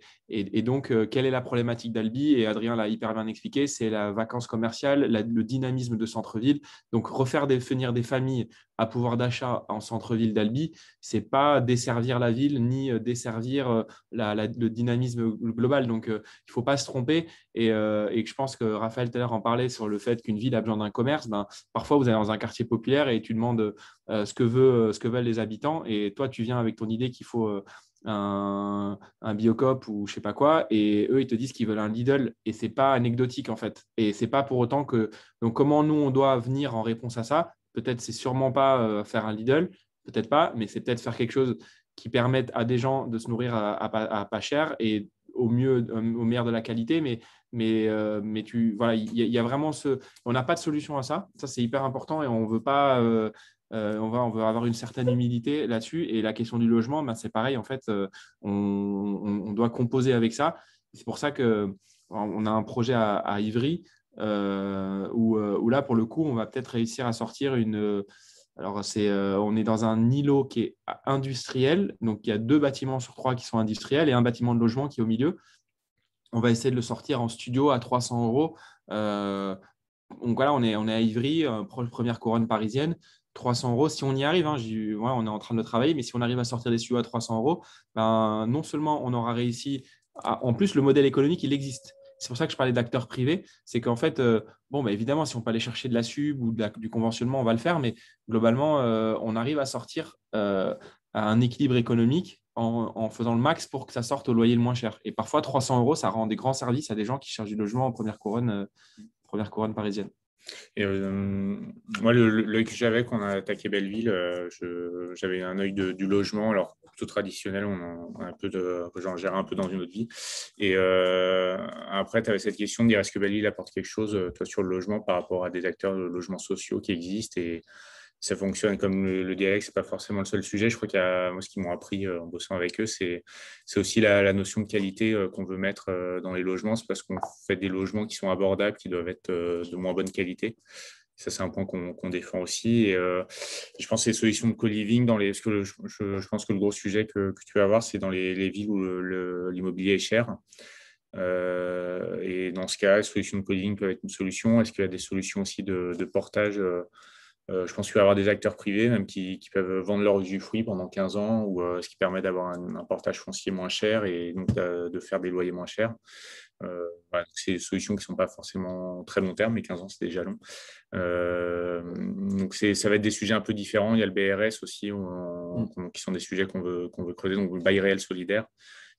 donc quelle est la problématique d'Albi? Et Adrien l'a hyper bien expliqué, c'est la vacance commerciale, le dynamisme de centre-ville. Donc refaire venir des familles à pouvoir d'achat en centre-ville d'Albi, c'est pas desservir la ville ni desservir le dynamisme global. Donc il ne faut pas se tromper et je pense que Raphaël tout à l'heure en parlait sur le fait qu'une ville a besoin d'un commerce. Parfois vous allez dans un quartier populaire et tu demandes ce que veulent les habitants et toi tu viens avec ton idée qu'il faut un Biocoop ou je sais pas quoi et eux ils te disent qu'ils veulent un Lidl et c'est pas anecdotique en fait et c'est pas pour autant que donc comment nous on doit venir en réponse à ça, peut-être c'est sûrement pas faire un Lidl, peut-être pas, mais c'est peut-être faire quelque chose qui permette à des gens de se nourrir à pas cher et au meilleur de la qualité, mais voilà, il y a vraiment on n'a pas de solution à ça c'est hyper important et on veut pas on veut avoir une certaine humilité là-dessus. Et la question du logement, c'est pareil. En fait, on doit composer avec ça. C'est pour ça qu'on a un projet à Ivry où là, pour le coup, on va peut-être réussir à sortir alors, on est dans un îlot qui est industriel. Donc, il y a 2 bâtiments sur 3 qui sont industriels et un bâtiment de logement qui est au milieu. On va essayer de le sortir en studio à 300 €. Donc, voilà, on est à Ivry, première couronne parisienne. 300 €, si on y arrive, on est en train de le travailler, mais si on arrive à sortir des studios à 300 €, non seulement on aura réussi, en plus le modèle économique, il existe. c'est pour ça que je parlais d'acteurs privés. C'est qu'en fait, évidemment, si on peut aller chercher de la sub ou du conventionnement, on va le faire. Mais globalement, on arrive à sortir à un équilibre économique en faisant le max pour que ça sorte au loyer le moins cher. Et parfois, 300 € ça rend des grands services à des gens qui cherchent du logement en première couronne parisienne. Et moi, l'œil que j'avais quand on a attaqué Belleville, j'avais un œil du logement, alors plutôt traditionnel, j'en gérais un peu dans une autre vie. Et après, tu avais cette question de dire est-ce que Belleville apporte quelque chose, toi, sur le logement par rapport à des acteurs de logements sociaux qui existent et ça fonctionne comme le dialogue, ce n'est pas forcément le seul sujet. Je crois moi, ce qu'ils m'ont appris en bossant avec eux, c'est aussi la notion de qualité qu'on veut mettre dans les logements. C'est parce qu'on fait des logements qui sont abordables, qui doivent être de moins bonne qualité. Ça, c'est un point qu'on défend aussi. Et je pense que les solutions de co-living, parce que je pense que le gros sujet que tu vas avoir, c'est dans les villes où l'immobilier est cher. Et dans ce cas, la solution de co-living peut être une solution. Est-ce qu'il y a des solutions aussi de portage je pense qu'il va y avoir des acteurs privés même qui peuvent vendre leur usufruit pendant 15 ans, ou ce qui permet d'avoir un portage foncier moins cher et donc de faire des loyers moins chers. C'est des solutions qui ne sont pas forcément très long terme, mais 15 ans, c'est déjà long. Donc, ça va être des sujets un peu différents. Il y a le BRS aussi, qui sont des sujets qu'on veut creuser. Donc, le bail réel solidaire,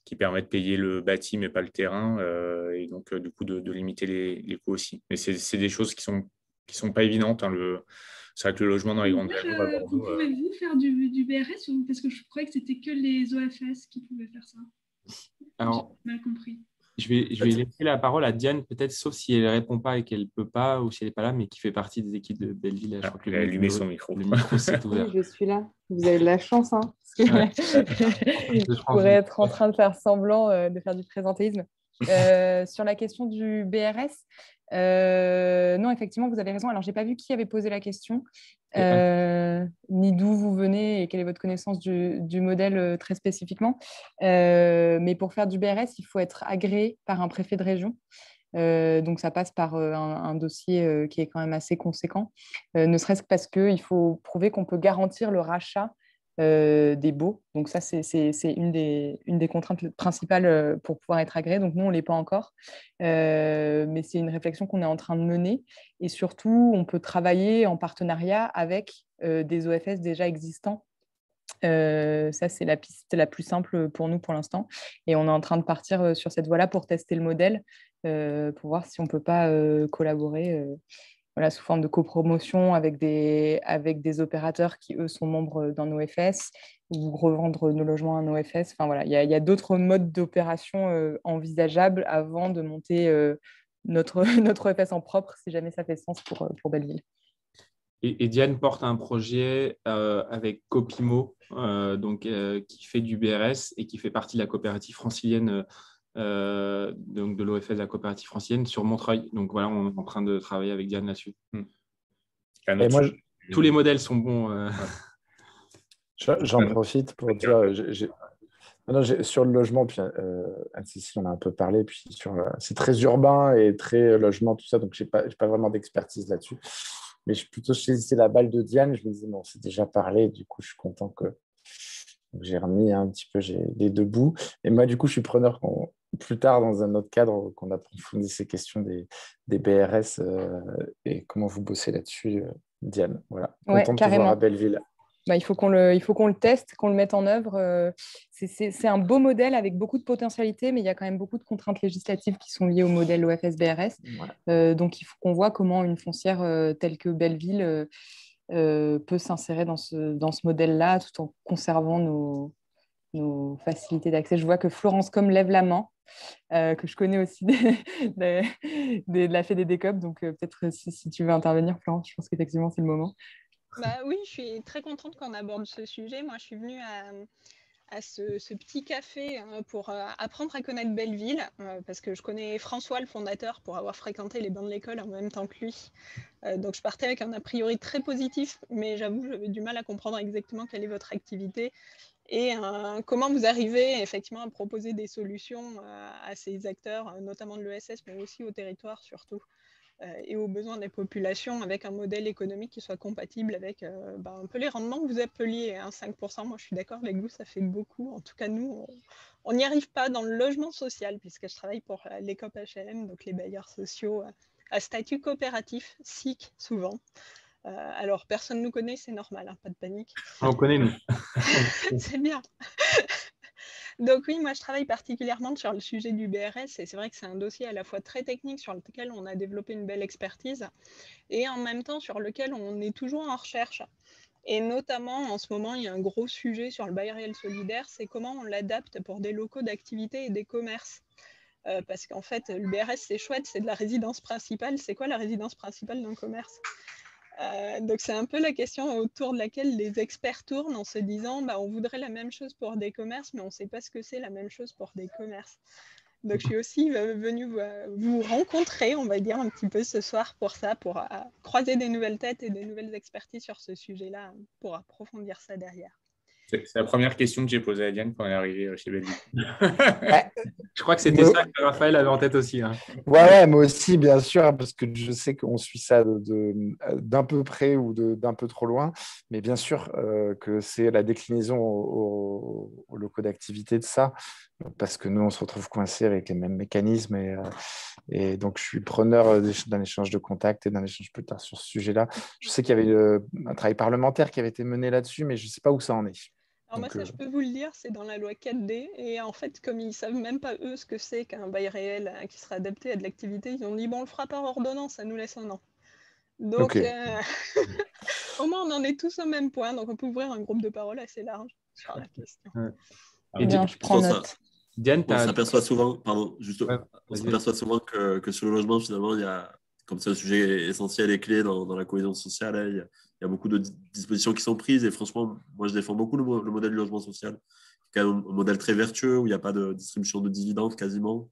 qui permet de payer le bâti, mais pas le terrain, et donc, du coup, de limiter les coûts aussi. Mais c'est des choses qui sont pas évidentes. C'est vrai que le logement dans les grandes villes. Pouvez-vous faire du BRS parce que je croyais que c'était que les OFS qui pouvaient faire ça. Alors, j'ai mal compris. Je vais laisser la parole à Diane, peut-être, sauf si elle ne répond pas et qu'elle ne peut pas, ou si elle n'est pas là, mais qui fait partie des équipes de Belleville. Je crois que elle a allumé son micro. Le micro s'est ouvert. Oui, je suis là. Vous avez de la chance. Hein, parce que je pourrais être en train de faire semblant de faire du présentéisme. Sur la question du BRS, non, effectivement, vous avez raison. Alors, je n'ai pas vu qui avait posé la question, ni d'où vous venez et quelle est votre connaissance du modèle très spécifiquement. Mais pour faire du BRS, il faut être agréé par un préfet de région. Donc, ça passe par un dossier qui est quand même assez conséquent, ne serait-ce que parce qu'il faut prouver qu'on peut garantir le rachat des baux. Donc ça, c'est une des contraintes principales pour pouvoir être agréé. Donc nous, on ne l'est pas encore. Mais c'est une réflexion qu'on est en train de mener. Et surtout, on peut travailler en partenariat avec des OFS déjà existants. Ça, c'est la piste la plus simple pour nous pour l'instant. Et on est en train de partir sur cette voie-là pour tester le modèle, pour voir si on ne peut pas collaborer sous forme de copromotion avec des opérateurs qui, eux, sont membres d'un OFS, ou revendre nos logements à un OFS. Enfin, voilà, il y a d'autres modes d'opération envisageables avant de monter notre OFS en propre, si jamais ça fait sens pour Belleville. Et Diane porte un projet avec Copimo, qui fait du BRS et qui fait partie de la coopérative francilienne, donc de l'OFS de la coopérative francilienne sur Montreuil. Donc voilà, on est en train de travailler avec Diane là-dessus. Tous les modèles sont bons. J'en profite pour dire, sur le logement, puis Anne-Cécile, on a un peu parlé, puis c'est très urbain et très logement, tout ça, donc je n'ai pas vraiment d'expertise là-dessus. Mais je suis plutôt saisi la balle de Diane. Je me disais, bon, c'est déjà parlé, du coup, je suis content que j'ai remis un petit peu les deux bouts. Et moi, du coup, je suis preneur plus tard, dans un autre cadre, qu'on approfondisse ces questions des BRS et comment vous bossez là-dessus, Diane. Voilà, content de te voir à Belleville. Il faut qu'on le teste, qu'on le mette en œuvre. C'est un beau modèle avec beaucoup de potentialités, mais il y a quand même beaucoup de contraintes législatives qui sont liées au modèle OFS-BRS. Ouais. Donc, il faut qu'on voit comment une foncière telle que Belleville peut s'insérer dans ce modèle-là, tout en conservant nos facilités d'accès. Je vois que Florence Com lève la main, que je connais aussi de la FEDEDECOP. Donc, peut-être si tu veux intervenir, Florence, je pense qu'effectivement, c'est le moment. Oui, je suis très contente qu'on aborde ce sujet. Moi, je suis venue à ce petit café pour apprendre à connaître Belleville, parce que je connais François, le fondateur, pour avoir fréquenté les bancs de l'école en même temps que lui. Donc, je partais avec un a priori très positif, mais j'avoue, j'avais du mal à comprendre exactement quelle est votre activité et comment vous arrivez effectivement à proposer des solutions à ces acteurs, notamment de l'ESS, mais aussi au territoire surtout. Et aux besoins des populations avec un modèle économique qui soit compatible avec un peu les rendements que vous appeliez, 5%. Moi, je suis d'accord avec vous, ça fait beaucoup. En tout cas, nous, On n'y arrive pas dans le logement social, puisque je travaille pour les COP HLM, donc les bailleurs sociaux à statut coopératif, SIC souvent. Alors, personne ne nous connaît, c'est normal, hein, pas de panique. On connaît, nous. C'est bien. Donc oui, moi je travaille particulièrement sur le sujet du BRS et c'est vrai que c'est un dossier à la fois très technique sur lequel on a développé une belle expertise et en même temps sur lequel on est toujours en recherche. Et notamment en ce moment, il y a un gros sujet sur le bail réel solidaire, c'est comment on l'adapte pour des locaux d'activité et des commerces. Parce qu'en fait, le BRS c'est chouette, c'est de la résidence principale. C'est quoi la résidence principale d'un commerce ? Donc c'est un peu la question autour de laquelle les experts tournent en se disant on voudrait la même chose pour des commerces, mais on ne sait pas ce que c'est la même chose pour des commerces. Donc je suis aussi venue vous rencontrer, on va dire, un petit peu ce soir pour ça, pour croiser des nouvelles têtes et des nouvelles expertises sur ce sujet-là, pour approfondir ça derrière. C'est la première question que j'ai posée à Diane quand elle est arrivée chez Belleville. Je crois que c'était ça que Raphaël avait en tête aussi. Hein. Ouais, moi aussi, bien sûr, parce que je sais qu'on suit ça d'un peu près ou d'un peu trop loin, mais bien sûr que c'est la déclinaison aux locaux d'activité de ça, parce que nous, on se retrouve coincés avec les mêmes mécanismes, et donc je suis preneur d'un échange de contacts et d'un échange plus tard sur ce sujet-là. Je sais qu'il y avait un travail parlementaire qui avait été mené là-dessus, mais je ne sais pas où ça en est. Alors moi, ça, je peux vous le dire, c'est dans la loi 4D. Et en fait, comme ils ne savent même pas, eux, ce que c'est qu'un bail réel qui sera adapté à de l'activité, ils ont dit, on le fera par ordonnance, ça nous laisse un an. Donc, au moins, on en est tous au même point. Donc, on peut ouvrir un groupe de parole assez large sur la question. Et bien, je prends note. Diane, on s'aperçoit souvent, on s'aperçoit souvent que sur le logement, finalement, il y a, comme c'est un sujet essentiel et clé dans la cohésion sociale, il y a beaucoup de dispositions qui sont prises et franchement, moi je défends beaucoup le modèle du logement social, qui est quand même un modèle très vertueux où il n'y a pas de distribution de dividendes quasiment,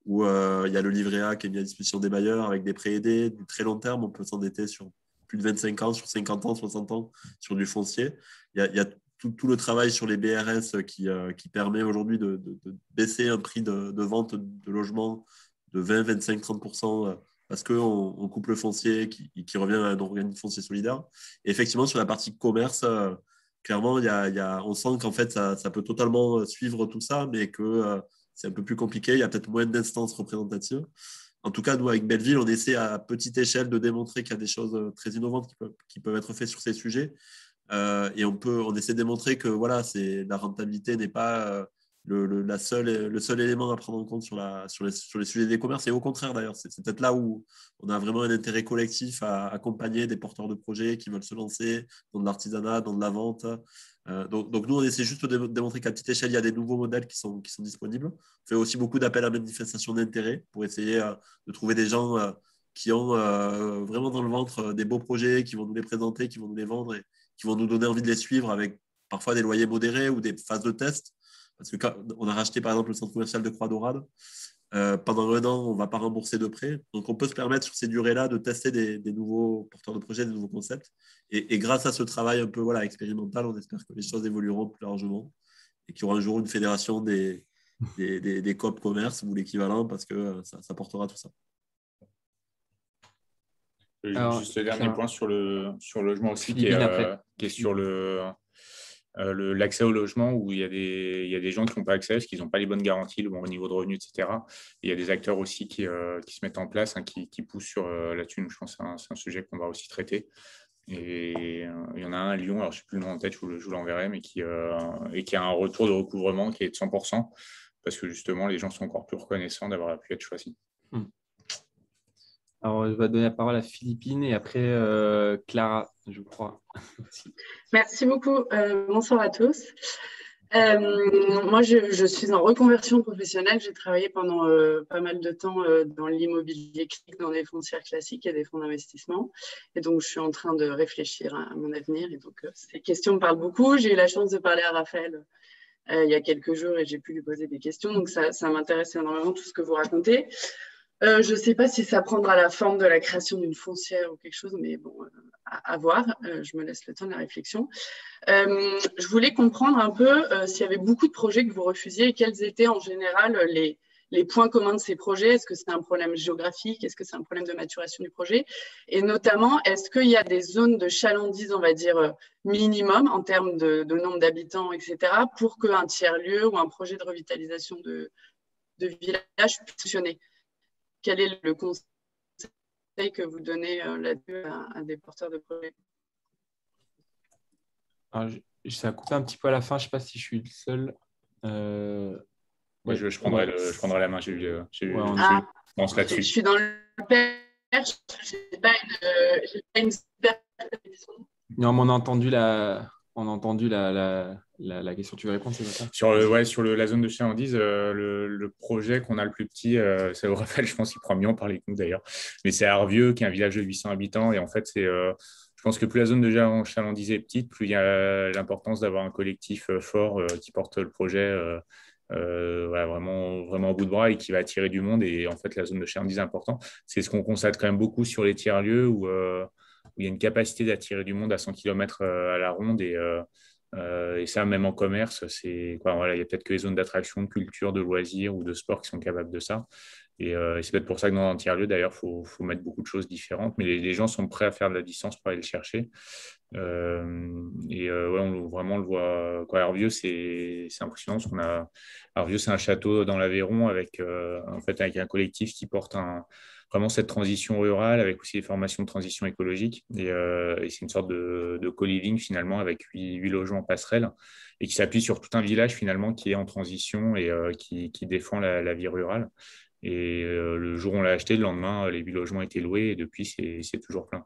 où il y a le livret A qui est mis à disposition des bailleurs avec des prêts aidés du très long terme. On peut s'endetter sur plus de 25 ans, sur 50 ans, 60 ans sur du foncier. Il y a tout le travail sur les BRS qui permet aujourd'hui de baisser un prix de vente de logement de 20, 25, 30%. Parce qu'on coupe le foncier qui revient à un organisme foncier solidaire. Et effectivement, sur la partie commerce, clairement, on sent qu'en fait, ça peut totalement suivre tout ça, mais que c'est un peu plus compliqué. Il y a peut-être moins d'instances représentatives. En tout cas, nous, avec Belleville, on essaie à petite échelle de démontrer qu'il y a des choses très innovantes qui peuvent être faites sur ces sujets. Et on essaie de démontrer que la rentabilité n'est pas... le seul élément à prendre en compte sur les sujets des commerces. Et au contraire, d'ailleurs, c'est peut-être là où on a vraiment un intérêt collectif à accompagner des porteurs de projets qui veulent se lancer dans de l'artisanat, dans de la vente. Donc nous, on essaie juste de démontrer qu'à petite échelle, il y a des nouveaux modèles qui sont disponibles. On fait aussi beaucoup d'appels à manifestation d'intérêt pour essayer de trouver des gens qui ont vraiment dans le ventre des beaux projets, qui vont nous les présenter, qui vont nous les vendre et qui vont nous donner envie de les suivre avec parfois des loyers modérés ou des phases de test. Parce qu'on a racheté par exemple le centre commercial de Croix-Daurade. Pendant un an, on ne va pas rembourser de prêt. Donc, on peut se permettre sur ces durées-là de tester des nouveaux porteurs de projets, des nouveaux concepts. Et grâce à ce travail un peu expérimental, on espère que les choses évolueront plus largement et qu'il y aura un jour une fédération des coop commerce ou l'équivalent parce que ça portera tout ça. Juste le dernier point sur le logement aussi qui est sur l'accès au logement où il y a des gens qui n'ont pas accès parce qu'ils n'ont pas les bonnes garanties, le bon niveau de revenu, etc. Et il y a des acteurs aussi qui se mettent en place, qui poussent là-dessus. Je pense que c'est un sujet qu'on va aussi traiter. Et il y en a un à Lyon, alors je ne sais plus le nom en tête, je vous l'enverrai, mais qui a un retour de recouvrement qui est de 100%, parce que justement, les gens sont encore plus reconnaissants d'avoir pu être choisis. Alors, je vais donner la parole à Philippine et après Clara, je crois. Merci beaucoup. Bonsoir à tous. Moi, je suis en reconversion professionnelle. J'ai travaillé pendant pas mal de temps dans l'immobilier clic, dans les foncières classiques et des fonds d'investissement. Et donc, je suis en train de réfléchir à mon avenir. Et donc, ces questions me parlent beaucoup. J'ai eu la chance de parler à Raphaël il y a quelques jours et j'ai pu lui poser des questions. Donc, ça m'intéresse énormément tout ce que vous racontez. Je ne sais pas si ça prendra la forme de la création d'une foncière ou quelque chose, mais bon, à voir. Je me laisse le temps de la réflexion. Je voulais comprendre un peu s'il y avait beaucoup de projets que vous refusiez et quels étaient en général les points communs de ces projets. Est-ce que c'est un problème géographique? Est-ce que c'est un problème de maturation du projet? Et notamment, est-ce qu'il y a des zones de chalandise, on va dire, minimum en termes de nombre d'habitants, etc., pour qu'un tiers-lieu ou un projet de revitalisation de village puisse fonctionner? Quel est le conseil que vous donnez là-dessus à des porteurs de projets? Alors, ça a coupé un petit peu à la fin, je ne sais pas si je suis le seul. Ouais, je prendrai la main, j'ai là-dessus. Je suis dans le perche, je n'ai pas une super question. Non, mais on a entendu la question. Tu veux répondre, c'est ça? Sur la zone de chalandise, le projet qu'on a le plus petit, c'est au Raphaël, je pense qu'il prend mieux en parler que nous d'ailleurs, mais c'est Arvieux, qui est un village de 800 habitants. Et en fait, je pense que plus la zone de chalandise est petite, plus il y a l'importance d'avoir un collectif fort qui porte le projet vraiment, vraiment au bout de bras et qui va attirer du monde. Et en fait, la zone de chalandise est importante. C'est ce qu'on constate quand même beaucoup sur les tiers-lieux où il y a une capacité d'attirer du monde à 100 km à la ronde. Et ça, même en commerce, il y a peut-être que les zones d'attraction, de culture, de loisirs ou de sport qui sont capables de ça. Et c'est peut-être pour ça que dans un tiers-lieu, d'ailleurs, il faut mettre beaucoup de choses différentes. Mais les gens sont prêts à faire de la distance pour aller le chercher. On vraiment le voit. Arvieux, c'est impressionnant parce Arvieux, c'est un château dans l'Aveyron avec un collectif qui porte vraiment cette transition rurale avec aussi des formations de transition écologique. Et c'est une sorte de co-living finalement avec 8 logements passerelles et qui s'appuie sur tout un village finalement qui est en transition et qui défend la vie rurale. Et le jour où on l'a acheté, le lendemain, les 8 logements étaient loués et depuis, c'est toujours plein.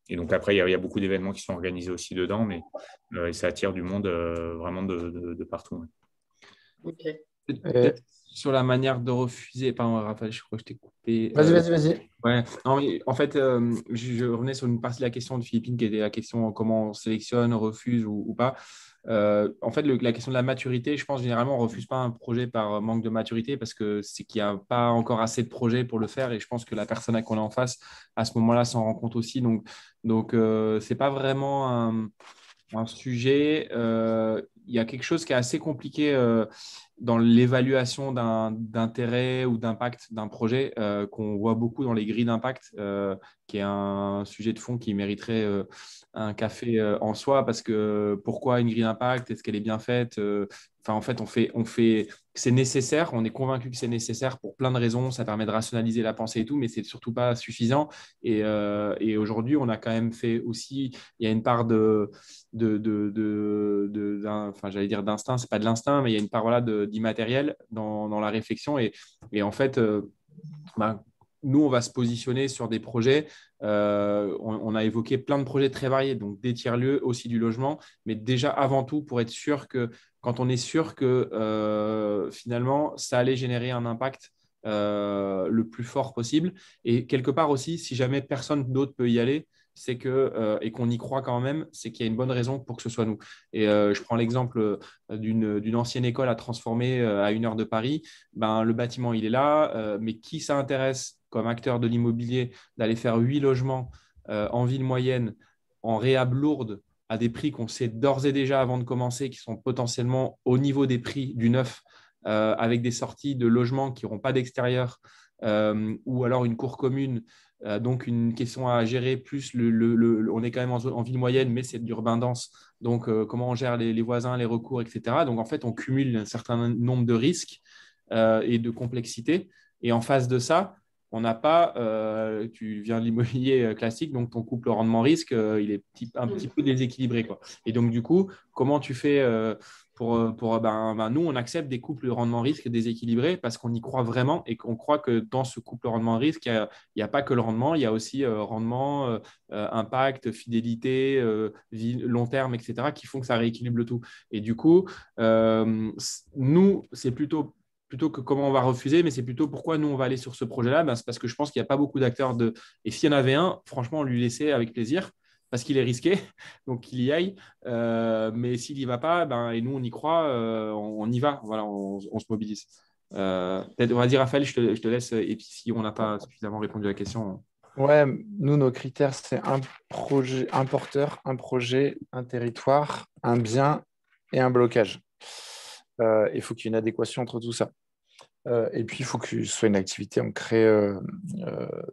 Et donc après, il y a beaucoup d'événements qui sont organisés aussi dedans, mais et ça attire du monde vraiment de partout. Ouais. Ok. Peut-être sur la manière de refuser. Pardon, Raphaël, je crois que je t'ai coupé. Vas-y. Ouais. Non, mais en fait, je revenais sur une partie de la question de Philippine qui était la question comment on sélectionne, refuse ou pas. En fait, la question de la maturité, je pense généralement on ne refuse pas un projet par manque de maturité parce que c'est qu'il n'y a pas encore assez de projets pour le faire et je pense que la personne qu'on a en face à ce moment-là s'en rend compte aussi. Donc ce n'est pas vraiment un sujet. Il y a quelque chose qui est assez compliqué dans l'évaluation d'intérêt ou d'impact d'un projet qu'on voit beaucoup dans les grilles d'impact, qui est un sujet de fond qui mériterait un café en soi, parce que pourquoi une grille d'impact? Est-ce qu'elle est bien faite? En fait, c'est nécessaire, on est convaincu que c'est nécessaire pour plein de raisons, ça permet de rationaliser la pensée et tout, mais c'est surtout pas suffisant. Et aujourd'hui, on a quand même fait aussi, il y a une part j'allais dire d'instinct, c'est pas de l'instinct, mais il y a une part d'immatériel dans la réflexion. Et en fait, nous, on va se positionner sur des projets. On a évoqué plein de projets très variés, donc des tiers-lieux, aussi du logement, mais déjà avant tout pour être sûr que quand on est sûr que finalement, ça allait générer un impact le plus fort possible. Et quelque part aussi, si jamais personne d'autre peut y aller, c'est que, et qu'on y croit quand même, c'est qu'il y a une bonne raison pour que ce soit nous. Et je prends l'exemple d'une ancienne école à transformer à 1 heure de Paris. Le bâtiment, il est là, mais qui s'intéresse comme acteur de l'immobilier d'aller faire 8 logements en ville moyenne, en réhab lourde, à des prix qu'on sait d'ores et déjà avant de commencer, qui sont potentiellement au niveau des prix du neuf, avec des sorties de logements qui n'auront pas d'extérieur, ou alors une cour commune, donc une question à gérer, plus on est quand même en ville moyenne, mais c'est de l'urbain dense, donc comment on gère les voisins, les recours, etc. Donc en fait, on cumule un certain nombre de risques et de complexité, et en face de ça, on n'a pas, tu viens de l'immobilier classique, donc ton couple rendement-risque, il est un petit peu déséquilibré, quoi. Et donc, du coup, comment tu fais nous, on accepte des couples rendement-risque déséquilibrés parce qu'on y croit vraiment et qu'on croit que dans ce couple rendement-risque, il n'y a pas que le rendement, il y a aussi rendement, impact, fidélité, long terme, etc., qui font que ça rééquilibre le tout. Et du coup, nous, c'est plutôt que comment on va refuser, mais c'est plutôt pourquoi nous, on va aller sur ce projet-là. C'est parce que je pense qu'il n'y a pas beaucoup d'acteurs Et s'il y en avait un, franchement, on lui laissait avec plaisir parce qu'il est risqué, donc qu'il y aille. Mais s'il n'y va pas, et nous, on y croit, on y va. Voilà, on se mobilise. Peut-être, on va dire, Raphaël, je te laisse. Et puis, si on n'a pas suffisamment répondu à la question… Ouais, nous, nos critères, c'est un projet, un porteur, un projet, un territoire, un bien et un blocage. Il faut qu'il y ait une adéquation entre tout ça. Et puis, il faut que ce soit une activité ancrée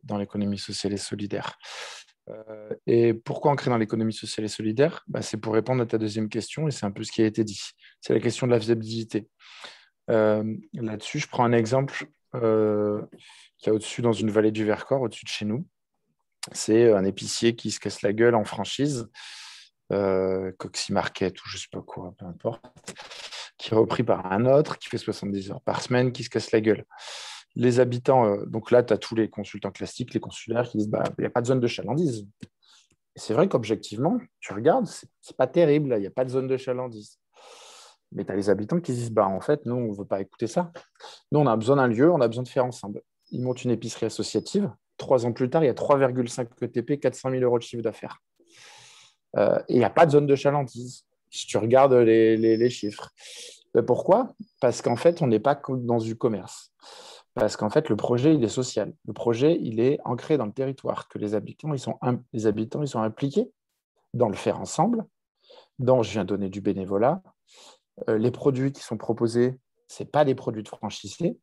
dans l'économie sociale et solidaire. Et pourquoi ancrée dans l'économie sociale et solidaire? C'est pour répondre à ta deuxième question, et c'est un peu ce qui a été dit. C'est la question de la viabilité. Là-dessus, je prends un exemple qui est au-dessus, dans une vallée du Vercors, au-dessus de chez nous. C'est un épicier qui se casse la gueule en franchise, Coxy Market ou je ne sais pas quoi, peu importe, qui est repris par un autre, qui fait 70 heures par semaine, qui se casse la gueule. Les habitants, donc là, tu as tous les consultants classiques, les consulaires qui disent il n'y a pas de zone de chalandise. Et c'est vrai qu'objectivement, tu regardes, c'est pas terrible, il n'y a pas de zone de chalandise. Mais tu as les habitants qui disent en fait, nous, on ne veut pas écouter ça. Nous, on a besoin d'un lieu, on a besoin de faire ensemble. Ils montent une épicerie associative. 3 ans plus tard, il y a 3,5 ETP, 400 000 euros de chiffre d'affaires. Et il n'y a pas de zone de chalandise, si tu regardes les chiffres. Pourquoi? Parce qu'en fait, on n'est pas dans du commerce. Parce qu'en fait, le projet, il est social. Le projet, il est ancré dans le territoire, que les habitants, ils sont impliqués dans le faire ensemble, je viens donner du bénévolat. Les produits qui sont proposés, ce n'est pas des produits de franchisés,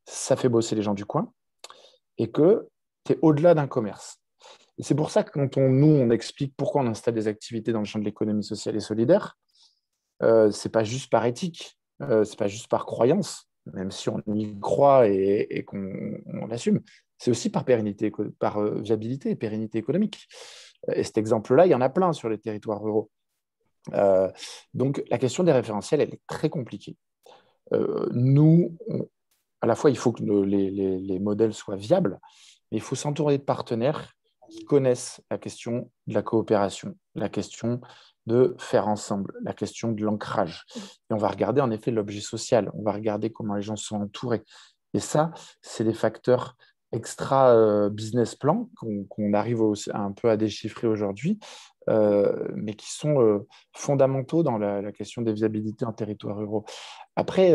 ça fait bosser les gens du coin, et que tu es au-delà d'un commerce. Et c'est pour ça que quand on explique pourquoi on installe des activités dans le champ de l'économie sociale et solidaire, ce n'est pas juste par éthique, ce n'est pas juste par croyance, même si on y croit et qu'on l'assume. C'est aussi par viabilité et pérennité économique. Et cet exemple-là, il y en a plein sur les territoires ruraux. Donc, la question des référentiels, elle est très compliquée. À la fois, il faut que les modèles soient viables, mais il faut s'entourer de partenaires qui connaissent la question de la coopération, la question de faire ensemble, la question de l'ancrage. Et on va regarder en effet l'objet social, on va regarder comment les gens sont entourés. Et ça, c'est des facteurs extra-business plan qu'on arrive un peu à déchiffrer aujourd'hui, mais qui sont fondamentaux dans la question des viabilités en territoires ruraux. Après,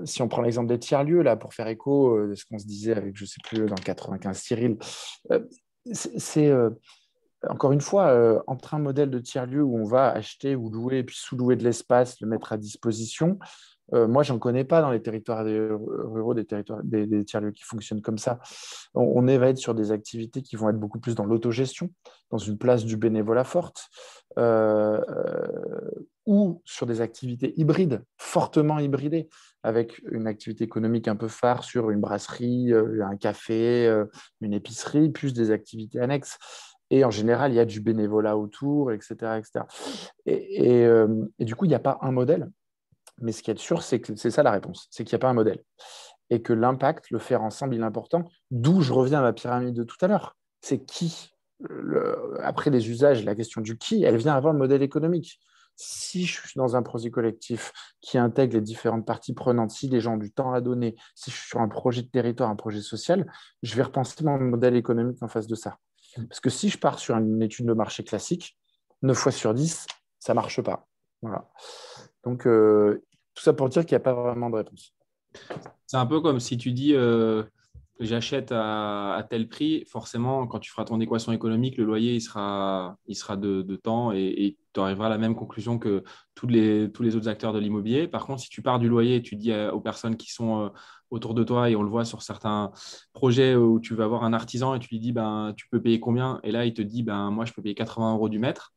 si on prend l'exemple des tiers-lieux, là, pour faire écho de ce qu'on se disait avec, je ne sais plus, dans 95, Cyril, c'est encore une fois, entre un modèle de tiers-lieu où on va acheter ou louer et puis sous-louer de l'espace, le mettre à disposition, moi, je n'en connais pas dans les territoires ruraux, des tiers-lieux qui fonctionnent comme ça. On va être sur des activités qui vont être beaucoup plus dans l'autogestion, dans une place du bénévolat forte, ou sur des activités hybrides, fortement hybridées, avec une activité économique un peu phare sur une brasserie, un café, une épicerie, plus des activités annexes. Et en général, il y a du bénévolat autour, etc. etc. Et du coup, il n'y a pas un modèle. Mais ce qui est sûr, c'est que c'est ça la réponse, c'est qu'il n'y a pas un modèle. Et que l'impact, le faire ensemble, il est important. D'où je reviens à ma pyramide de tout à l'heure. C'est qui après les usages, la question du qui, elle vient avant le modèle économique. Si je suis dans un projet collectif qui intègre les différentes parties prenantes, si les gens ont du temps à donner, si je suis sur un projet de territoire, un projet social, je vais repenser mon modèle économique en face de ça. Parce que si je pars sur une étude de marché classique, 9 fois sur 10, ça ne marche pas. Voilà. Donc, tout ça pour dire qu'il n'y a pas vraiment de réponse. C'est un peu comme si tu dis j'achète à tel prix. Forcément, quand tu feras ton équation économique, le loyer il sera de temps et tu arriveras à la même conclusion que tous les autres acteurs de l'immobilier. Par contre, si tu pars du loyer et tu dis aux personnes qui sont autour de toi, et on le voit sur certains projets où tu vas avoir un artisan et tu lui dis tu peux payer combien? Et là, il te dit moi, je peux payer 80 euros du mètre.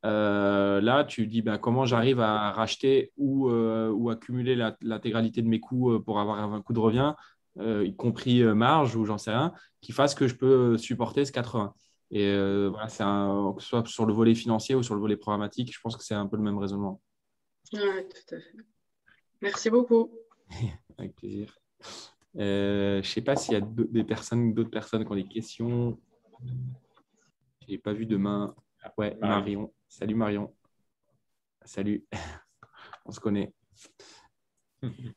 Là, tu dis comment j'arrive à racheter ou accumuler l'intégralité de mes coûts pour avoir un coût de revient, y compris marge ou j'en sais rien, qui fasse que je peux supporter ce 80. Et voilà, que ce soit sur le volet financier ou sur le volet programmatique, je pense que c'est un peu le même raisonnement. Oui, tout à fait. Merci beaucoup. Avec plaisir. Je ne sais pas s'il y a d'autres personnes qui ont des questions. Je n'ai pas vu de main. Ouais, Marion. Salut Marion. Salut. On se connaît.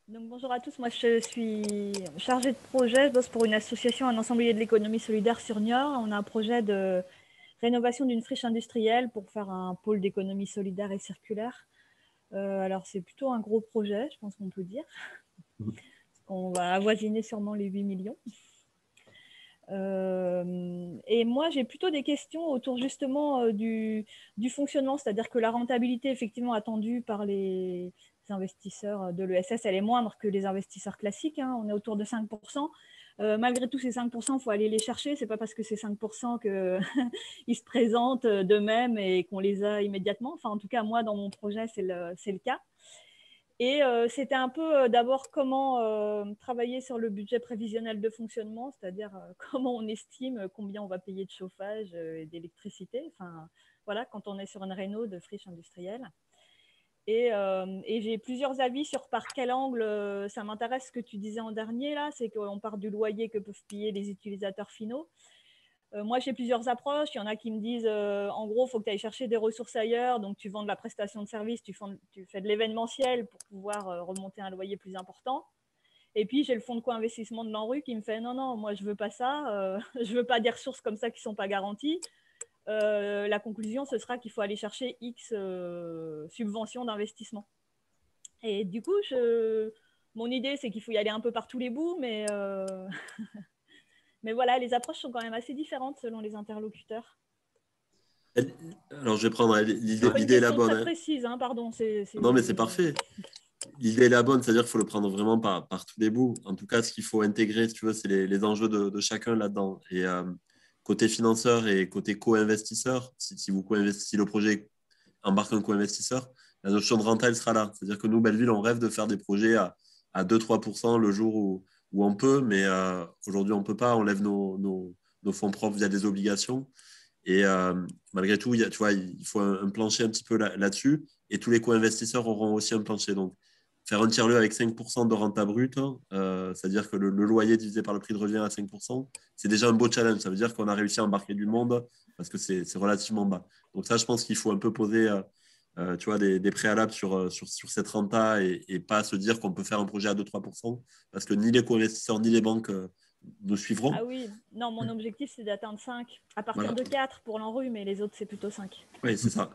Donc, bonjour à tous, moi je suis chargée de projet, je bosse pour une association, un ensemblier de l'économie solidaire sur Niort. On a un projet de rénovation d'une friche industrielle pour faire un pôle d'économie solidaire et circulaire. Alors c'est plutôt un gros projet, je pense qu'on peut dire. On va avoisiner sûrement les 8 millions. Et moi, j'ai plutôt des questions autour justement du fonctionnement, c'est-à-dire que la rentabilité effectivement attendue par les investisseurs de l'ESS, elle est moindre que les investisseurs classiques. Hein. On est autour de 5%. Malgré tout, ces 5%, il faut aller les chercher. Ce n'est pas parce que c'est 5% qu'ils se présentent d'eux-mêmes et qu'on les a immédiatement. Enfin, en tout cas, moi, dans mon projet, c'est le cas. Et c'était un peu d'abord comment travailler sur le budget prévisionnel de fonctionnement, c'est-à-dire comment on estime combien on va payer de chauffage et d'électricité. Enfin, voilà, quand on est sur une réno de friche industrielle. Et j'ai plusieurs avis sur par quel angle ça m'intéresse. Ce que tu disais en dernier, là, c'est qu'on part du loyer que peuvent payer les utilisateurs finaux. Moi, j'ai plusieurs approches. Il y en a qui me disent, en gros, il faut que tu ailles chercher des ressources ailleurs. Donc, tu vends de la prestation de service, tu fais de l'événementiel pour pouvoir remonter un loyer plus important. Et puis, j'ai le fonds de co-investissement de l'ANRU qui me fait, non, moi, je ne veux pas ça. Je ne veux pas des ressources comme ça qui ne sont pas garanties. La conclusion, ce sera qu'il faut aller chercher X subventions d'investissement. Et du coup, mon idée, c'est qu'il faut y aller un peu par tous les bouts, mais, mais voilà, les approches sont quand même assez différentes selon les interlocuteurs. Alors, je vais prendre l'idée est la bonne. Très précise, hein, pardon. Non, mais c'est parfait. L'idée est la bonne, c'est-à-dire qu'il faut le prendre vraiment par tous les bouts. En tout cas, ce qu'il faut intégrer, si tu veux, c'est les enjeux de chacun là-dedans. Et côté financeur et côté co-investisseur, si le projet embarque un co-investisseur, la notion de renta, elle sera là. C'est-à-dire que nous, Belleville, on rêve de faire des projets à 2-3% le jour où on peut, mais aujourd'hui, on ne peut pas. On lève nos fonds propres via des obligations. Et malgré tout, il faut un plancher un petit peu là-dessus. Et tous les co-investisseurs auront aussi un plancher. Donc, faire un tiers-lieu avec 5% de renta brute, c'est-à-dire que le loyer divisé par le prix de revient à 5%, c'est déjà un beau challenge. Ça veut dire qu'on a réussi à embarquer du monde parce que c'est relativement bas. Donc ça, je pense qu'il faut un peu poser des préalables sur cette renta et pas se dire qu'on peut faire un projet à 2-3% parce que ni les co-investisseurs ni les banques nous suivront. Ah oui, non, mon objectif, c'est d'atteindre 5. À partir de 4 pour l'ANRU, mais les autres, c'est plutôt 5. Oui, c'est ça.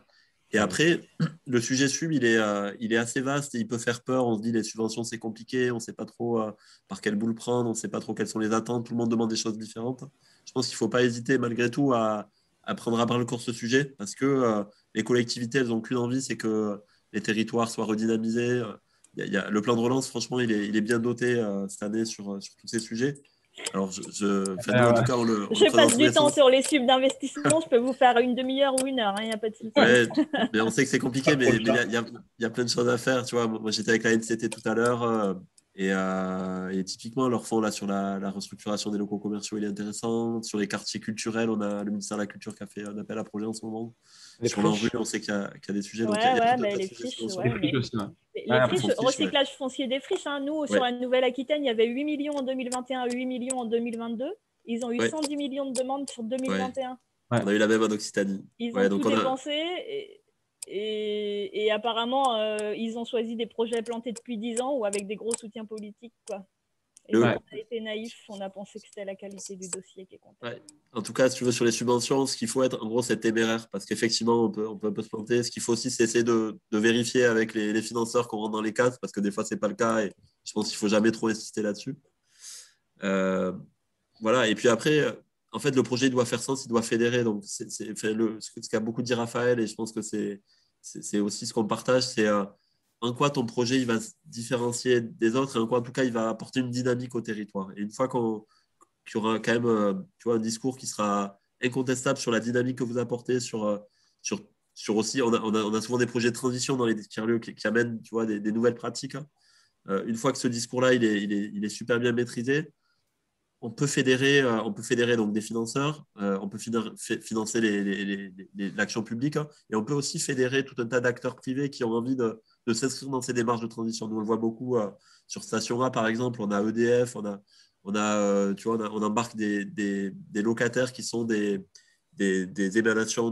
Et après, le sujet sub, il est assez vaste et il peut faire peur. On se dit les subventions, c'est compliqué, on ne sait pas trop par quelle boule prendre, on ne sait pas trop quelles sont les attentes, tout le monde demande des choses différentes. Je pense qu'il ne faut pas hésiter malgré tout à prendre à bras le corps ce sujet parce que les collectivités, elles n'ont qu'une envie, c'est que les territoires soient redynamisés. Le plan de relance, franchement, il est bien doté cette année sur tous ces sujets. Alors, en tout cas, je passe du temps sur les subs d'investissement. Je peux vous faire une demi-heure ou une heure. Il n'y a pas de souci. Ouais, mais on sait que c'est compliqué, mais il y a plein de choses à faire. Tu vois, moi, j'étais avec la NCT tout à l'heure et typiquement, leur fonds là, sur la restructuration des locaux commerciaux, il est intéressant. Sur les quartiers culturels, on a le ministère de la Culture qui a fait un appel à projet en ce moment. Sur l'ANRU, on sait qu'il y a des sujets. Les friches, recyclage foncier des friches. Hein. Nous, sur la Nouvelle-Aquitaine, il y avait 8 millions en 2021, 8 millions en 2022. Ils ont eu 110 millions de demandes sur 2021. On a eu la même en Occitanie. Ils ont tout dépensé et apparemment, ils ont choisi des projets plantés depuis 10 ans ou avec des gros soutiens politiques, quoi. Et on a été naïf, on a pensé que c'était la qualité du dossier qui est comptée. Ouais. En tout cas, si tu veux, sur les subventions, ce qu'il faut être, en gros, c'est téméraire parce qu'effectivement, on peut un peu se planter. Ce qu'il faut aussi, c'est essayer de vérifier avec les financeurs qu'on rentre dans les cases parce que des fois, ce n'est pas le cas et je pense qu'il ne faut jamais trop insister là-dessus. Voilà. Et puis après, en fait, le projet doit faire sens, il doit fédérer. Donc, ce qu'a beaucoup dit Raphaël et je pense que c'est aussi ce qu'on partage, c'est en quoi ton projet il va se différencier des autres et en quoi, en tout cas, il va apporter une dynamique au territoire. Et une fois qu'il y aura quand même un discours qui sera incontestable sur la dynamique que vous apportez, sur aussi, on a souvent des projets de transition dans les tiers-lieux qui amènent des nouvelles pratiques. Une fois que ce discours-là, il est super bien maîtrisé, on peut fédérer donc des financeurs, on peut financer l'action publique et on peut aussi fédérer tout un tas d'acteurs privés qui ont envie de s'inscrire dans ces démarches de transition. Nous, on le voit beaucoup sur Station A, par exemple, on a EDF, on embarque des locataires qui sont des émanations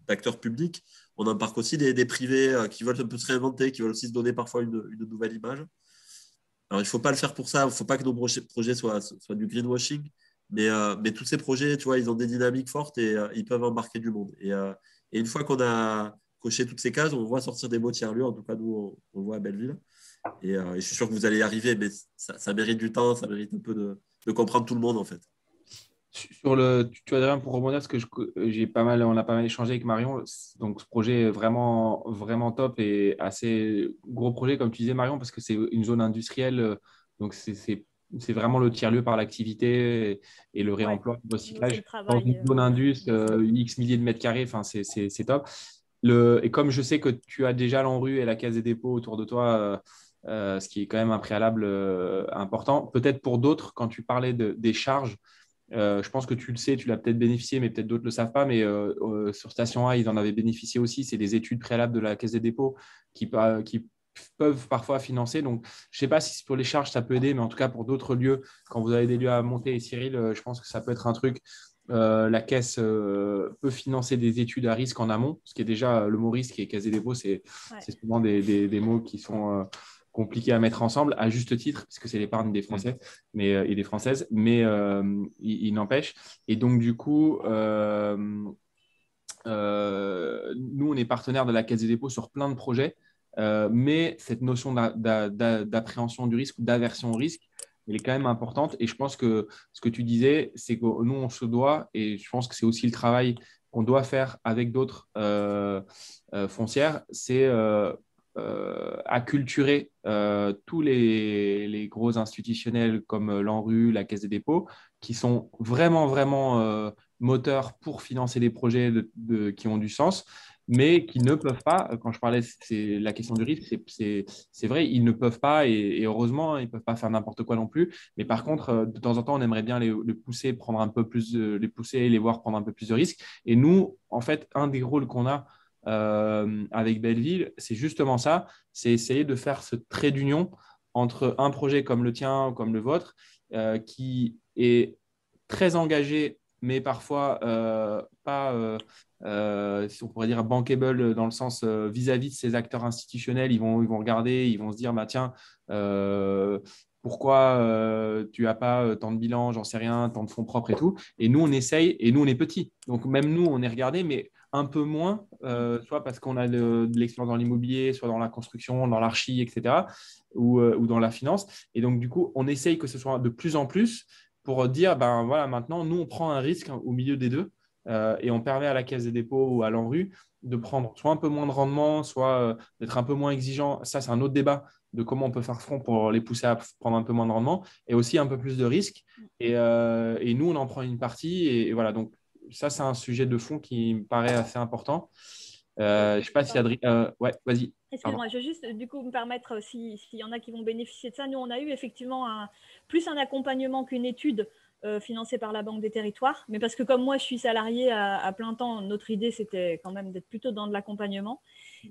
d'acteurs publics. On embarque aussi des privés qui veulent un peu se réinventer, qui veulent aussi se donner parfois une nouvelle image. Alors, il ne faut pas le faire pour ça, il ne faut pas que nos projets soient du greenwashing, mais tous ces projets, tu vois, ils ont des dynamiques fortes et ils peuvent embarquer du monde. Et une fois qu'on a coché toutes ces cases, on voit sortir des beaux tiers-lieux, en tout cas, nous, on le voit à Belleville. Et je suis sûr que vous allez y arriver, mais ça mérite du temps, ça mérite un peu de comprendre tout le monde, en fait. Tu vois, Adrien, pour rebondir, parce que on a pas mal échangé avec Marion. Donc, ce projet est vraiment, vraiment top et assez gros projet, comme tu disais, Marion, parce que c'est une zone industrielle. Donc, c'est vraiment le tiers-lieu par l'activité et le réemploi, le recyclage. Dans une zone indus, X milliers de mètres carrés, enfin, c'est top. Et comme je sais que tu as déjà l'ANRU et la Caisse des dépôts autour de toi, ce qui est quand même un préalable important, peut-être pour d'autres, quand tu parlais des charges, je pense que tu le sais, tu l'as peut-être bénéficié, mais peut-être d'autres ne le savent pas. Mais sur Station A, ils en avaient bénéficié aussi. C'est des études préalables de la Caisse des dépôts qui peuvent parfois financer. Donc, je ne sais pas si pour les charges, ça peut aider, mais en tout cas, pour d'autres lieux, quand vous avez des lieux à monter, et Cyril, je pense que ça peut être un truc. La Caisse peut financer des études à risque en amont, ce qui est déjà le mot risque et Caisse des dépôts, c'est souvent des mots qui sont compliqué à mettre ensemble, à juste titre, parce que c'est l'épargne des Français et des Françaises, mais il n'empêche. Et donc, du coup, nous, on est partenaire de la Caisse des dépôts sur plein de projets, mais cette notion d'appréhension du risque ou d'aversion au risque, elle est quand même importante. Et je pense que ce que tu disais, c'est que nous, on se doit, et je pense que c'est aussi le travail qu'on doit faire avec d'autres foncières, c'est acculturer tous les gros institutionnels comme l'ANRU, la Caisse des dépôts, qui sont vraiment, vraiment moteurs pour financer des projets qui ont du sens, mais qui ne peuvent pas, quand je parlais, c'est la question du risque, c'est vrai, ils ne peuvent pas, et heureusement, ils ne peuvent pas faire n'importe quoi non plus, mais par contre, de temps en temps, on aimerait bien les pousser, prendre un peu plus les pousser, les voir prendre un peu plus de risques. Et nous, en fait, un des rôles qu'on a avec Belleville, c'est justement ça, c'est essayer de faire ce trait d'union entre un projet comme le tien, comme le vôtre, qui est très engagé, mais parfois pas, si on pourrait dire, bankable dans le sens vis-à-vis de ces acteurs institutionnels. Ils vont regarder, ils vont se dire, bah, tiens, pourquoi tu n'as pas tant de bilan, j'en sais rien, tant de fonds propres et tout. Et nous, on essaye, et nous, on est petits. Donc, même nous, on est regardé, mais un peu moins, soit parce qu'on a de l'expérience dans l'immobilier, soit dans la construction, dans l'archi, etc., ou dans la finance. Et donc, du coup, on essaye que ce soit de plus en plus pour dire, ben voilà, maintenant, nous, on prend un risque au milieu des deux et on permet à la Caisse des dépôts ou à l'ANRU de prendre soit un peu moins de rendement, soit d'être un peu moins exigeant. Ça, c'est un autre débat de comment on peut faire front pour les pousser à prendre un peu moins de rendement et aussi un peu plus de risques. Et nous, on en prend une partie. Et voilà, donc ça, c'est un sujet de fond qui me paraît assez important. Je ne sais pas si Adrien… ouais, vas-y. Excuse-moi, je vais juste du coup me permettre, s'il y en a qui vont bénéficier de ça. Nous, on a eu effectivement plus un accompagnement qu'une étude financée par la Banque des Territoires. Mais parce que comme moi, je suis salariée à plein temps, notre idée, c'était quand même d'être plutôt dans de l'accompagnement.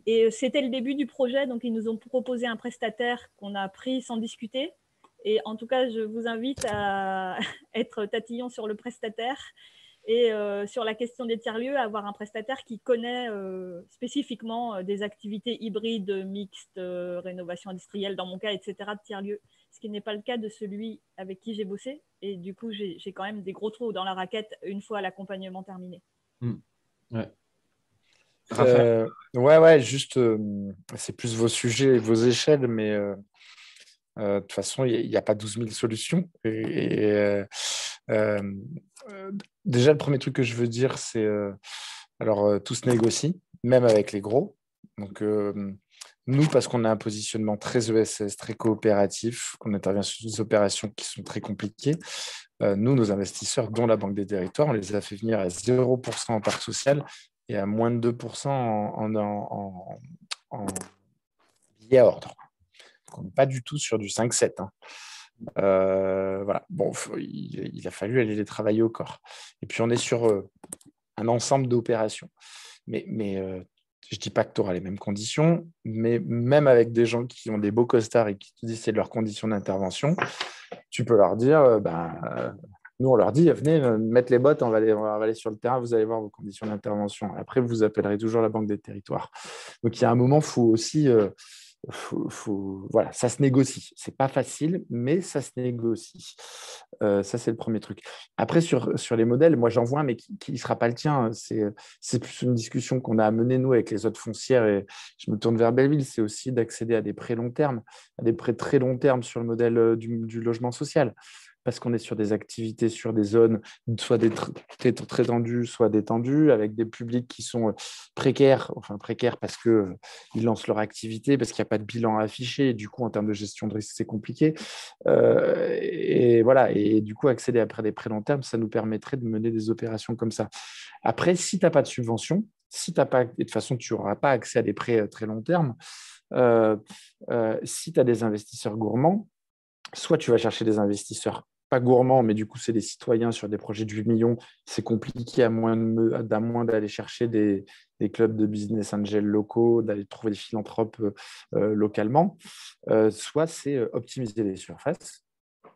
Et c'était le début du projet. Donc, ils nous ont proposé un prestataire qu'on a pris sans discuter. Et en tout cas, je vous invite à être tatillon sur le prestataire. Et sur la question des tiers-lieux, avoir un prestataire qui connaît spécifiquement des activités hybrides, mixtes, rénovation industrielle, dans mon cas, etc., de tiers-lieux, ce qui n'est pas le cas de celui avec qui j'ai bossé. Et du coup, j'ai quand même des gros trous dans la raquette une fois l'accompagnement terminé. Ouais. Ouais, juste, c'est plus vos sujets et vos échelles, mais de toute façon, il n'y a pas 12 000 solutions. Déjà, le premier truc que je veux dire, c'est tout se négocie, même avec les gros. Donc, nous, parce qu'on a un positionnement très ESS, très coopératif, qu'on intervient sur des opérations qui sont très compliquées, nous, nos investisseurs, dont la Banque des Territoires, on les a fait venir à 0% en parc social et à moins de 2% en billets à ordre. Donc, on n'est pas du tout sur du 5-7. Hein. Voilà. Bon, il a fallu aller les travailler au corps. Et puis, on est sur un ensemble d'opérations. Mais je ne dis pas que tu auras les mêmes conditions, mais même avec des gens qui ont des beaux costards et qui te disent c'est leurs conditions d'intervention, tu peux leur dire, nous, on leur dit, venez mettre les bottes, on va aller sur le terrain, vous allez voir vos conditions d'intervention. Après, vous appellerez toujours la Banque des Territoires. Donc, il y a un moment, il faut aussi… voilà, ça se négocie. Ce n'est pas facile, mais ça se négocie. Ça, c'est le premier truc. Après, sur les modèles, moi, j'en vois un, mais qui ne sera pas le tien. C'est plus une discussion qu'on a à mener, nous, avec les autres foncières. Et je me tourne vers Belleville. C'est aussi d'accéder à des prêts long terme, à des prêts très long terme sur le modèle du logement social. parce qu'on est sur des activités, sur des zones soit très tendues, soit détendues, avec des publics qui sont précaires parce qu'ils lancent leur activité, parce qu'il n'y a pas de bilan à afficher, et du coup, en termes de gestion de risque, c'est compliqué. Et voilà, et du coup, accéder après des prêts long terme, ça nous permettrait de mener des opérations comme ça. Après, si tu n'as pas de subvention, et de toute façon, tu n'auras pas accès à des prêts très long terme, si tu as des investisseurs gourmands, soit tu vas chercher des investisseurs pas gourmands, mais du coup, c'est des citoyens sur des projets de 8 millions. C'est compliqué à moins d'aller chercher des clubs de business angels locaux, d'aller trouver des philanthropes localement. Soit c'est optimiser les surfaces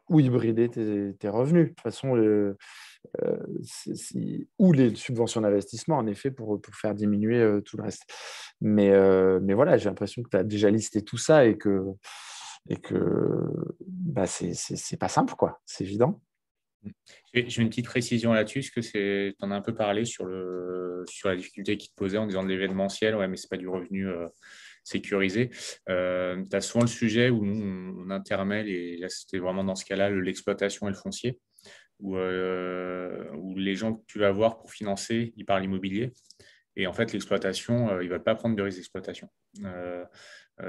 ou hybrider tes revenus. De toute façon, ou les subventions d'investissement, en effet, pour faire diminuer tout le reste. Mais voilà, j'ai l'impression que tu as déjà listé tout ça et que c'est pas simple, quoi. C'est évident. J'ai une petite précision là-dessus, parce que tu en as un peu parlé sur la difficulté qui te posait en disant de l'événementiel, ouais, mais ce n'est pas du revenu sécurisé. Tu as souvent le sujet où nous, on intermêle, et là, c'était vraiment dans ce cas-là, l'exploitation et le foncier, où les gens que tu vas voir pour financer, ils parlent immobilier. Et en fait, l'exploitation, ils ne veulent pas prendre de risque d'exploitation.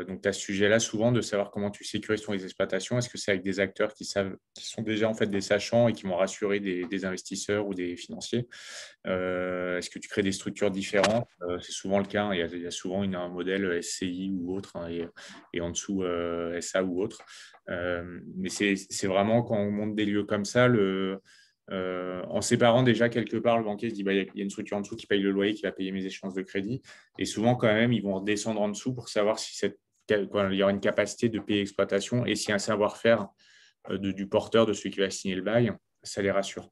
Donc, tu as ce sujet-là souvent de savoir comment tu sécurises ton risque d'exploitation. Est-ce que c'est avec des acteurs qui sont déjà en fait des sachants et qui vont rassurer des investisseurs ou des financiers? Est-ce que tu crées des structures différentes? C'est souvent le cas. Il y a souvent un modèle SCI ou autre, hein, et en dessous SA ou autre. Mais c'est vraiment quand on monte des lieux comme ça, en séparant déjà quelque part, le banquier se dit il y a une structure en dessous qui paye le loyer, qui va payer mes échéances de crédit. Et souvent, quand même, ils vont redescendre en dessous pour savoir si il y aura une capacité de payer l'exploitation et si un savoir-faire du porteur, de celui qui va signer le bail, ça les rassure.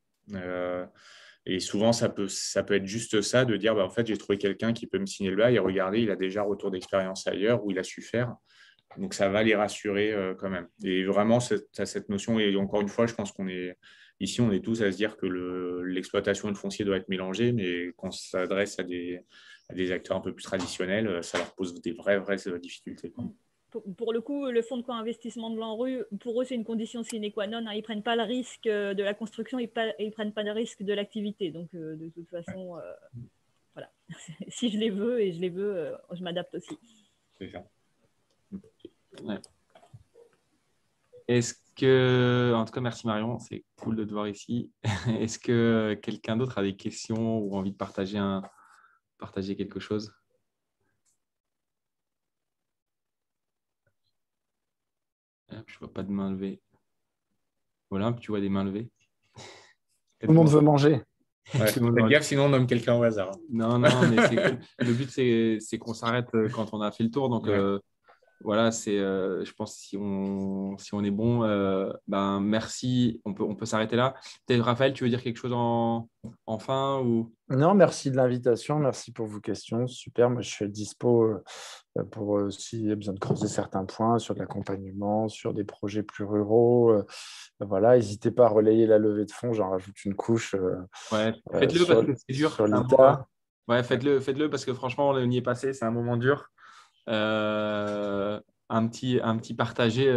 Et souvent, ça peut être juste ça, de dire en fait, j'ai trouvé quelqu'un qui peut me signer le bail et regardez, il a déjà retour d'expérience ailleurs où il a su faire. Donc, ça va les rassurer quand même. Et vraiment, tu as cette notion. Et encore une fois, je pense ici, on est tous à se dire que l'exploitation et le foncier doivent être mélangés, mais quand on s'adresse à des acteurs un peu plus traditionnels, ça leur pose des vraies difficultés. Pour le coup, le fonds de co-investissement de l'ANRU, pour eux, c'est une condition sine qua non. Ils ne prennent pas le risque de la construction, ils ne prennent pas le risque de l'activité. Donc, de toute façon, voilà. Si je les veux et je les veux, je m'adapte aussi. C'est ça. Ouais. Est-ce que, en tout cas, merci Marion, c'est cool de te voir ici. Est-ce que quelqu'un d'autre a des questions ou envie de partager quelque chose? Je ne vois pas de main levée. Voilà, tu vois des mains levées. Tout le monde veut manger. Ouais, faites gaffe, sinon on nomme quelqu'un au hasard. Non, mais le but, c'est qu'on s'arrête quand on a fait le tour. Donc, voilà, je pense si on est bon, merci. On peut s'arrêter là. Peut-être Raphaël, tu veux dire quelque chose en fin ou... Non, merci de l'invitation. Merci pour vos questions. Super. Moi, je suis dispo pour s'il y a besoin de creuser certains points sur de l'accompagnement, sur des projets plus ruraux. Voilà, n'hésitez pas à relayer la levée de fonds. J'en rajoute une couche. Ouais, faites-le parce que c'est dur. Sur l'ITA. Ouais, faites-le parce que franchement, on y est passé. C'est un moment dur. Un petit partagé,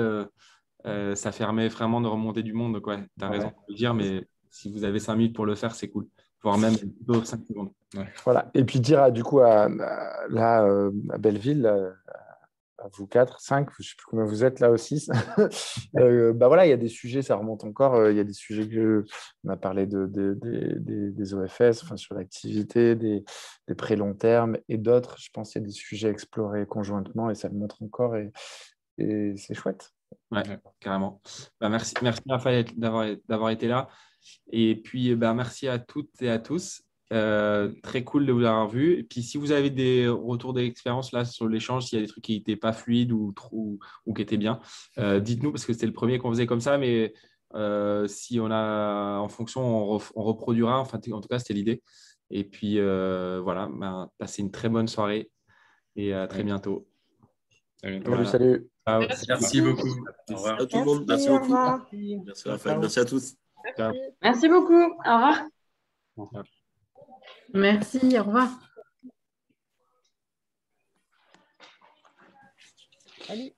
ça permet vraiment de remonter du monde. Tu as raison de le dire, mais si vous avez 5 minutes pour le faire, c'est cool. Voire même 5 secondes. Ouais. Voilà. Et puis dire du coup à Belleville, à vous 4, 5, je ne sais plus combien vous êtes là aussi. Voilà, il y a des sujets, ça remonte encore. Il y a des sujets on a parlé des OFS, enfin, sur l'activité, des prêts long terme et d'autres. Je pense qu'il y a des sujets explorés conjointement et ça le montre encore et c'est chouette. Ouais, carrément. Merci Raphaël d'avoir été là. Et puis, merci à toutes et à tous. Très cool de vous avoir vu. Et puis, si vous avez des retours d'expérience là sur l'échange, s'il y a des trucs qui n'étaient pas fluides ou qui étaient bien, dites-nous parce que c'était le premier qu'on faisait comme ça. Mais si on a en fonction, on reproduira. Enfin, en tout cas, c'était l'idée. Et puis, voilà, passez une très bonne soirée et à très bientôt. Salut. Ciao. Merci beaucoup. Au revoir à tout le monde. Merci beaucoup. Merci Raphaël. Merci à tous. Merci beaucoup. Au revoir. Merci, au revoir. Salut.